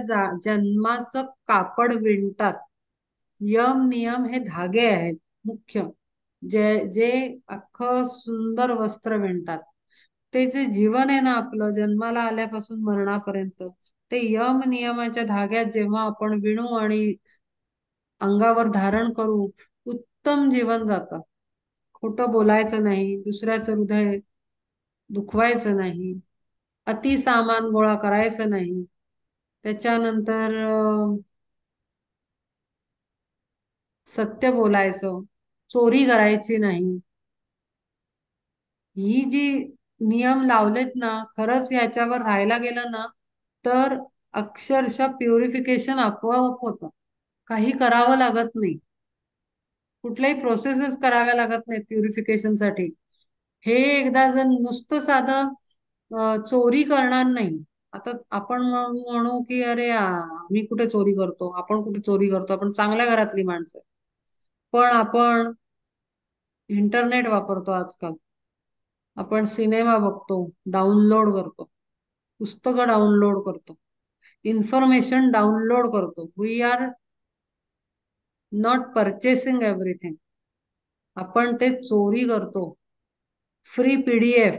जन्माचं कापड विणतात. यम नियम हे धागे आहेत मुख्य, जे जे अख्खं सुंदर वस्त्र विणतात. ते जे जीवन आहे ना आपलं जन्माला आल्यापासून मरणापर्यंत, ते यम नियमाच्या धाग्यात जेव्हा आपण विणू आणि अंगावर धारण करू, उत्तम जीवन जातं. खोटं बोलायचं नाही, दुसऱ्याचं हृदय दुखवायचं नाही, अति सामान गोळा करायचं नाही. त्याच्यानंतर सत्य बोलायचं, चोरी करायची नाही. ही जी नियम लावलेत ना, खरंच याच्यावर राहायला गेलं ना तर अक्षरशः प्युरिफिकेशन आपोआप होतं. काही करावं लागत नाही. कुठल्याही प्रोसेसेस कराव्या लागत नाहीत प्युरिफिकेशनसाठी. हे एकदा जर नुसतं साधं चोरी करणार नाही. आता आपण म्हणू की अरे मी कुठे चोरी करतो, आपण कुठे चोरी करतो, आपण चांगल्या घरातली माणसं. पण आपण इंटरनेट वापरतो आजकाल. आपण सिनेमा बघतो, डाउनलोड करतो, पुस्तकं डाउनलोड करतो, इन्फॉर्मेशन डाउनलोड करतो. We are not purchasing everything. आपण ते चोरी करतो. फ्री पीडीएफ,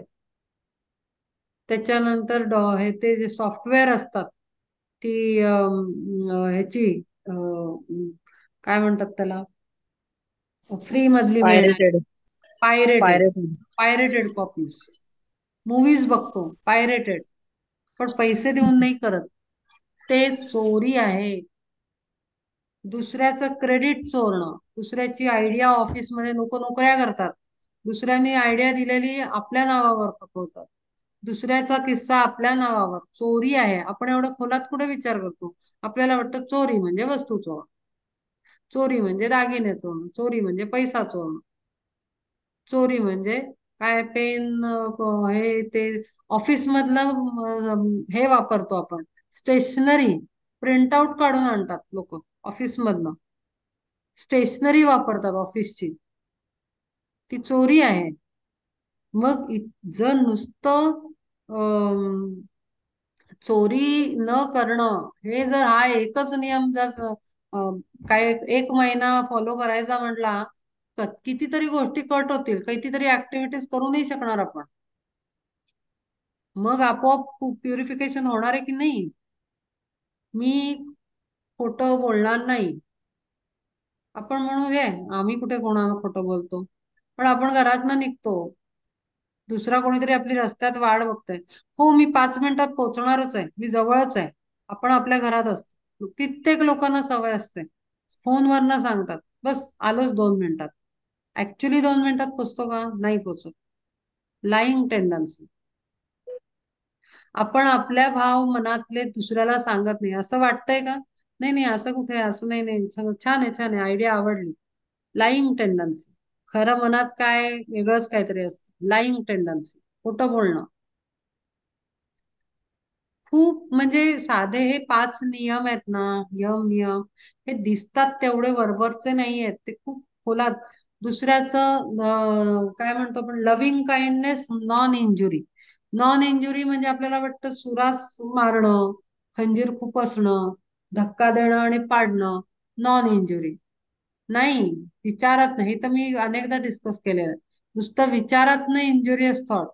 त्याच्यानंतर हे ते जे सॉफ्टवेअर असतात ती ह्याची काय म्हणतात त्याला, फ्री मधली मिळणारी pirated. Pirated, pirated. Pirated copies. Movies बघतो पायरेटेड, पण पैसे देऊन नाही करत. ते चोरी आहे. दुसऱ्याचं क्रेडिट चोरणं, दुसऱ्याची आयडिया ऑफिसमध्ये नोकऱ्या करतात, दुसऱ्यांनी आयडिया दिलेली आपल्या नावावर खपवतात, दुसऱ्याचा किस्सा आपल्या नावावर. चोरी आहे. आपण एवढं खोलात कुठे विचार करतो. आपल्याला वाटतं चोरी म्हणजे वस्तू चोर, चोरी म्हणजे दागिने चोरणं, चोरी म्हणजे पैसा चोरणं, चोरी म्हणजे काय पेन हे ते ऑफिस मधलं हे वापरतो आपण स्टेशनरी, प्रिंटआउट काढून आणतात लोक ऑफिस मधनं. स्टेशनरी वापरतात ऑफिसची, ती चोरी आहे. मग जर नुसतं अं, चोरी न करणं हे जर हा एकच नियम जर काय 1 महिना फॉलो करायचा म्हटला, कितीतरी गोष्टी कट होतील, कितीतरी ऍक्टिव्हिटीज करू नाही शकणार आपण. मग आपोआप प्युरिफिकेशन होणार आहे की नाही. मी खोटं बोलणार नाही. आपण म्हणू घे आम्ही कुठे कोणाला खोटं बोलतो, पण आपण घरातनं निघतो, दुसरा कोणीतरी आपली रस्त्यात वाट बघतोय, हो मी 5 मिनिटात पोहोचणारच आहे, मी जवळच आहे. आपण आपल्या घरात असतो. कित्येक लोकांना सवय असते, फोनवरनं सांगतात बस आलोच 2 मिनिटात. ऍक्च्युली 2 मिनिटात पोचतो का? नाही पोचत. Lying tendency. आपण आपल्या भाव मनातले दुसऱ्याला सांगत नाही. असं वाटतंय का? नाही नाही असं कुठे आहे? असं नाही नाही छान आहे छान आहे, आयडिया आवडली. Lying tendency. खरं मनात काय वेगळंच काहीतरी असतं. लाईंग टेंडन्सी, खोटं बोलणं. खूप म्हणजे साधे हे 5 नियम आहेत ना, यम नियम, हे दिसतात तेवढे वरवरचे नाही आहेत. ते खूप खोलात दुसऱ्याचं काय म्हणतो आपण loving kindness, non injury. Non injury म्हणजे आपल्याला वाटतं सुरास मारणं, खंजीर खुपसणं, धक्का देणं आणि पाडणं, नॉन इंजुरी. नाही, विचारात नाही. हे तर मी अनेकदा डिस्कस केलेलं आहे. नुसतं विचारात नाही इंजुरियस थॉट.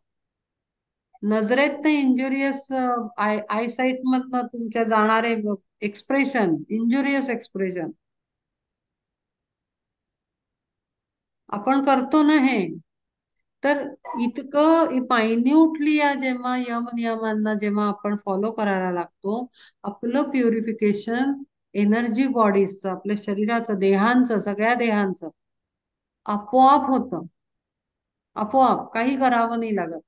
नजरेत इंजुरियस, आय साईट मधनं तुमच्या जाणारे एक्सप्रेशन, इंजुरियस एक्सप्रेशन आपण करतो ना हे. तर इतकं मायन्यूटली या जेव्हा यम नियमांना जेव्हा आपण फॉलो करायला लागतो, आपलं प्युरिफिकेशन एनर्जी बॉडीजचं, आपल्या शरीराचं, देहांचं, सगळ्या देहांचं आपोआप होतं. आपोआप काही करावं नाही लागत.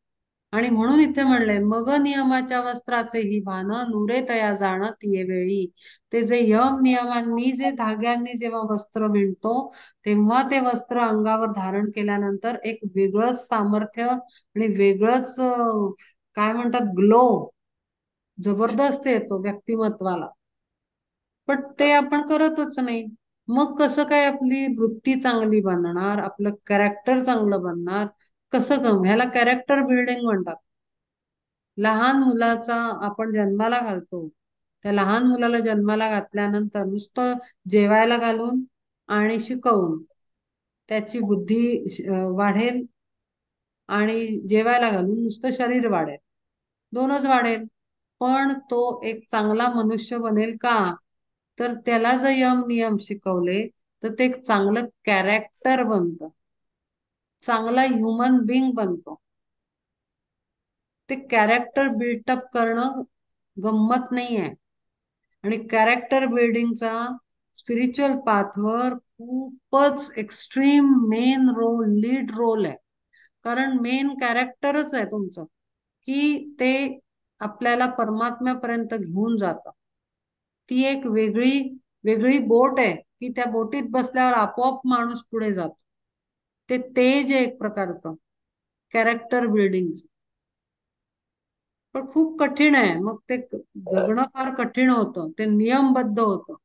आणि म्हणून इथे म्हणलंय, मग नियमाच्या वस्त्राचे ही भान नुरे तया जाण तिये वेळी. ते जे यम नियमांनी जे धाग्यांनी जेव्हा वस्त्र विणतो, तेव्हा ते वस्त्र अंगावर धारण केल्यानंतर एक वेगळंच सामर्थ्य आणि वेगळंच काय म्हणतात, ग्लो जबरदस्त येतो व्यक्तिमत्वाला. पण ते आपण करतच नाही. मग कसं काय आपली वृत्ती चांगली बनणार, आपलं कॅरेक्टर चांगलं बनणार? कसं कम ह्याला कॅरेक्टर बिल्डिंग म्हणतात. लहान मुलाचा आपण जन्माला घालतो, त्या लहान मुलाला जन्माला घातल्यानंतर नुसतं जेवायला घालून आणि शिकवून त्याची बुद्धी वाढेल, आणि जेवायला घालून नुसतं शरीर वाढेल, दोनच वाढेल. पण तो एक चांगला मनुष्य बनेल का? तर त्याला जर यम नियम शिकवले तर ते एक चांगलं कॅरेक्टर बनतं, चांगला ह्युमन बिंग बनतो. ते कॅरेक्टर बिल्टअप करणं गंमत नाही आहे. आणि कॅरेक्टर बिल्डिंगचा स्पिरिच्युअल पाथवर खूपच extreme main role, lead role आहे. कारण मेन कॅरेक्टरच आहे तुमचं, की ते आपल्याला परमात्म्यापर्यंत घेऊन जातं. ती एक वेगळी वेगळी बोट आहे, की त्या बोटीत बसल्यावर आपोआप माणूस पुढे जातो. ते तेज आहे एक प्रकारचं कॅरेक्टर बिल्डिंगचं. पण खूप कठीण आहे, मग ते जगणं फार कठीण होतं, ते नियमबद्ध होतं.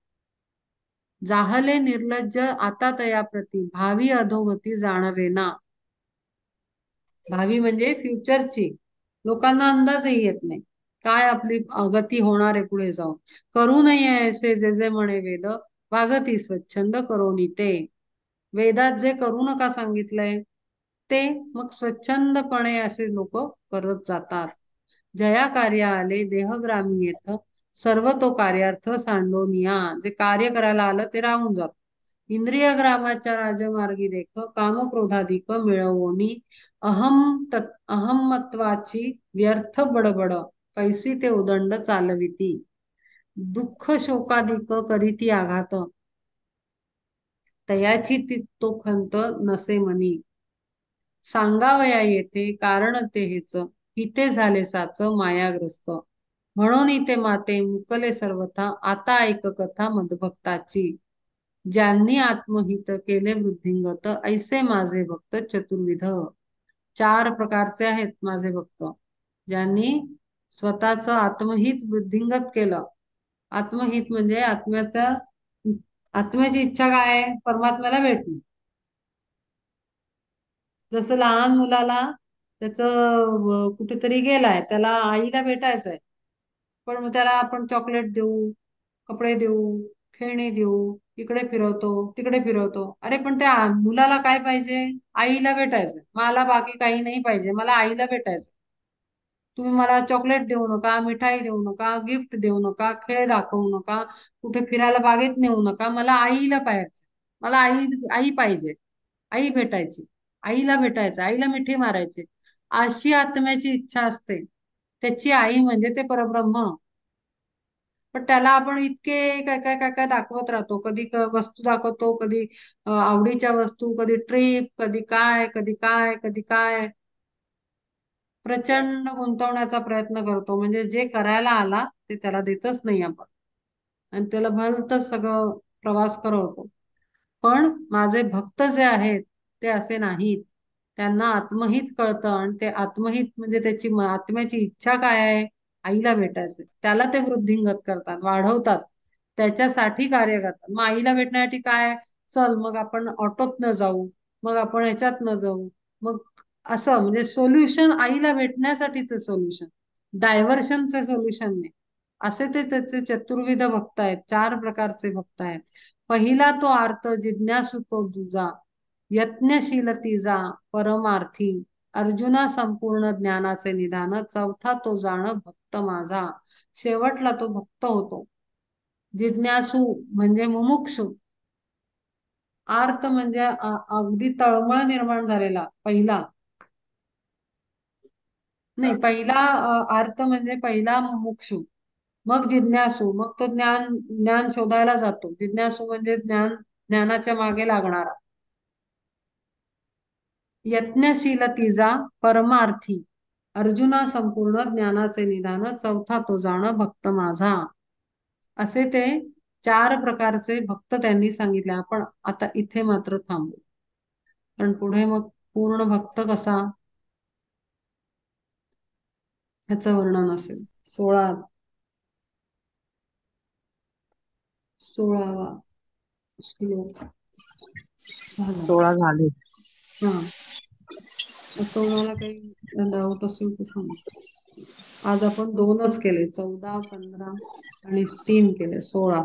जाहले निर्लज्ज आता तयाप्रती भावी अधोगती जाणवेना. भावी म्हणजे फ्युचरची लोकांना अंदाजही येत नाही, काय आपली गती होणार आहे पुढे जाऊन. करू नये ऐसे जे जे म्हणे वेद, वागती स्वच्छंद करोनी ते. वेदात जे करू नका सांगितलंय ते मग स्वच्छंदपणे असे लोक करत जातात. जया कार्य आले देहग्रामी येथ, सर्व तो कार्यार्थ सांडोनिया. जे कार्य करायला आलं ते राहून जात. इंद्रिय ग्रामाच्या राजमार्गी देख, कामक्रोधाधिक मिळवोनी. अहमत्वाची व्यर्थ बडबड, कैसी ते उदंड चालविती. दुःख शोकाधिक करीती आघात, तयाची ती तो खंत नसे मनी. सांगावया येथे कारण ते हेच, हिते झाले साच मायाग्रस्त. म्हणून इथे माते मुकले सर्वथा, आता ऐक कथा मदभक्ताची. ज्यांनी आत्महित केले वृद्धिंगत, ऐसे माझे भक्त चतुर्विध. चार प्रकारचे आहेत माझे भक्त, ज्यांनी स्वतःचं आत्महित वृद्धिंगत केलं. आत्महित म्हणजे आत्म्याची इच्छा काय आहे? परमात्म्याला भेटणे. जसं लहान मुलाला त्याचं कुठेतरी गेलाय, त्याला आईला भेटायचंय, पण मग त्याला आपण चॉकलेट देऊ, कपडे देऊ, खेळणी देऊ, इकडे फिरवतो तिकडे फिरवतो. अरे पण त्या मुलाला काय पाहिजे? आईला भेटायचंय. मला बाकी काही नाही पाहिजे, मला आईला भेटायचं. तुम्ही मला चॉकलेट देऊ नका, मिठाई देऊ नका, गिफ्ट देऊ नका, खेळ दाखवू नका, कुठे फिरायला बागेत नेऊ नका, मला आईला पाहिजे. मला आई आई पाहिजे, आई भेटायची, आईला भेटायचं, आईला मिठी मारायची, अशी आत्म्याची इच्छा असते. त्याची आई म्हणजे ते परब्रह्म. पण त्याला आपण इतके काय काय काय काय दाखवत राहतो. कधी वस्तू दाखवतो, कधी आवडीच्या वस्तू, कधी ट्रिप, कधी काय कधी काय कधी काय. प्रचंड गुंतवण्याचा प्रयत्न करतो, म्हणजे जे करायला आला ते त्याला देतच नाही आपण, आणि त्याला भलतच सगळं प्रवास करवतो. पण माझे भक्त जे आहेत ते असे नाहीत. त्यांना आत्महित कळतं, आणि ते आत्महित म्हणजे त्याची आत्म्याची इच्छा काय आहे? आईला भेटायचं. त्याला ते वृद्धिंगत करतात, वाढवतात, त्याच्यासाठी कार्य करतात. मग आईला भेटण्यासाठी काय? चल मग आपण ऑटोत न जाऊ, मग आपण ह्याच्यात न जाऊ, मग असं म्हणजे सोल्युशन आईला भेटण्यासाठीच सोल्युशन, डायव्हर्शनचे सोल्युशन नाही. असे ते त्याचे चतुर्विध भक्त आहेत, चार प्रकारचे भक्त आहेत. पहिला तो आर्त जिज्ञासू तो दुजा, यत्नशील तिजा परमार्थी. अर्जुना संपूर्ण ज्ञानाचे निधान, चौथा तो जाण भक्त माझा. शेवटला तो भक्त होतो. जिज्ञासू म्हणजे मुमुक्षु. आर्त म्हणजे अगदी तळमळ निर्माण झालेला पहिला. नाही, पहिला आर्त म्हणजे पहिला मुमुक्षु. मग जिज्ञासू, मग तो ज्ञान ज्ञान शोधायला जातो. जिज्ञासू म्हणजे ज्ञानाच्या मागे लागणारा. यज्ञशील तिजा परमार्थी. अर्जुना संपूर्ण ज्ञानाचे निदान, चौथा तो जाण भक्त माझा. असे ते 4 प्रकारचे भक्त त्यांनी सांगितले. आपण आता इथे मात्र थांबू, पण पुढे मग पूर्ण भक्त कसा ह्याचं वर्णन असेल. 16वा श्लोक झाला. 16 झाले. हा, तुम्हाला काही डाऊट असेल तर सांगा. आज आपण 2च केले, 14, 15 आणि 3 केले, 16.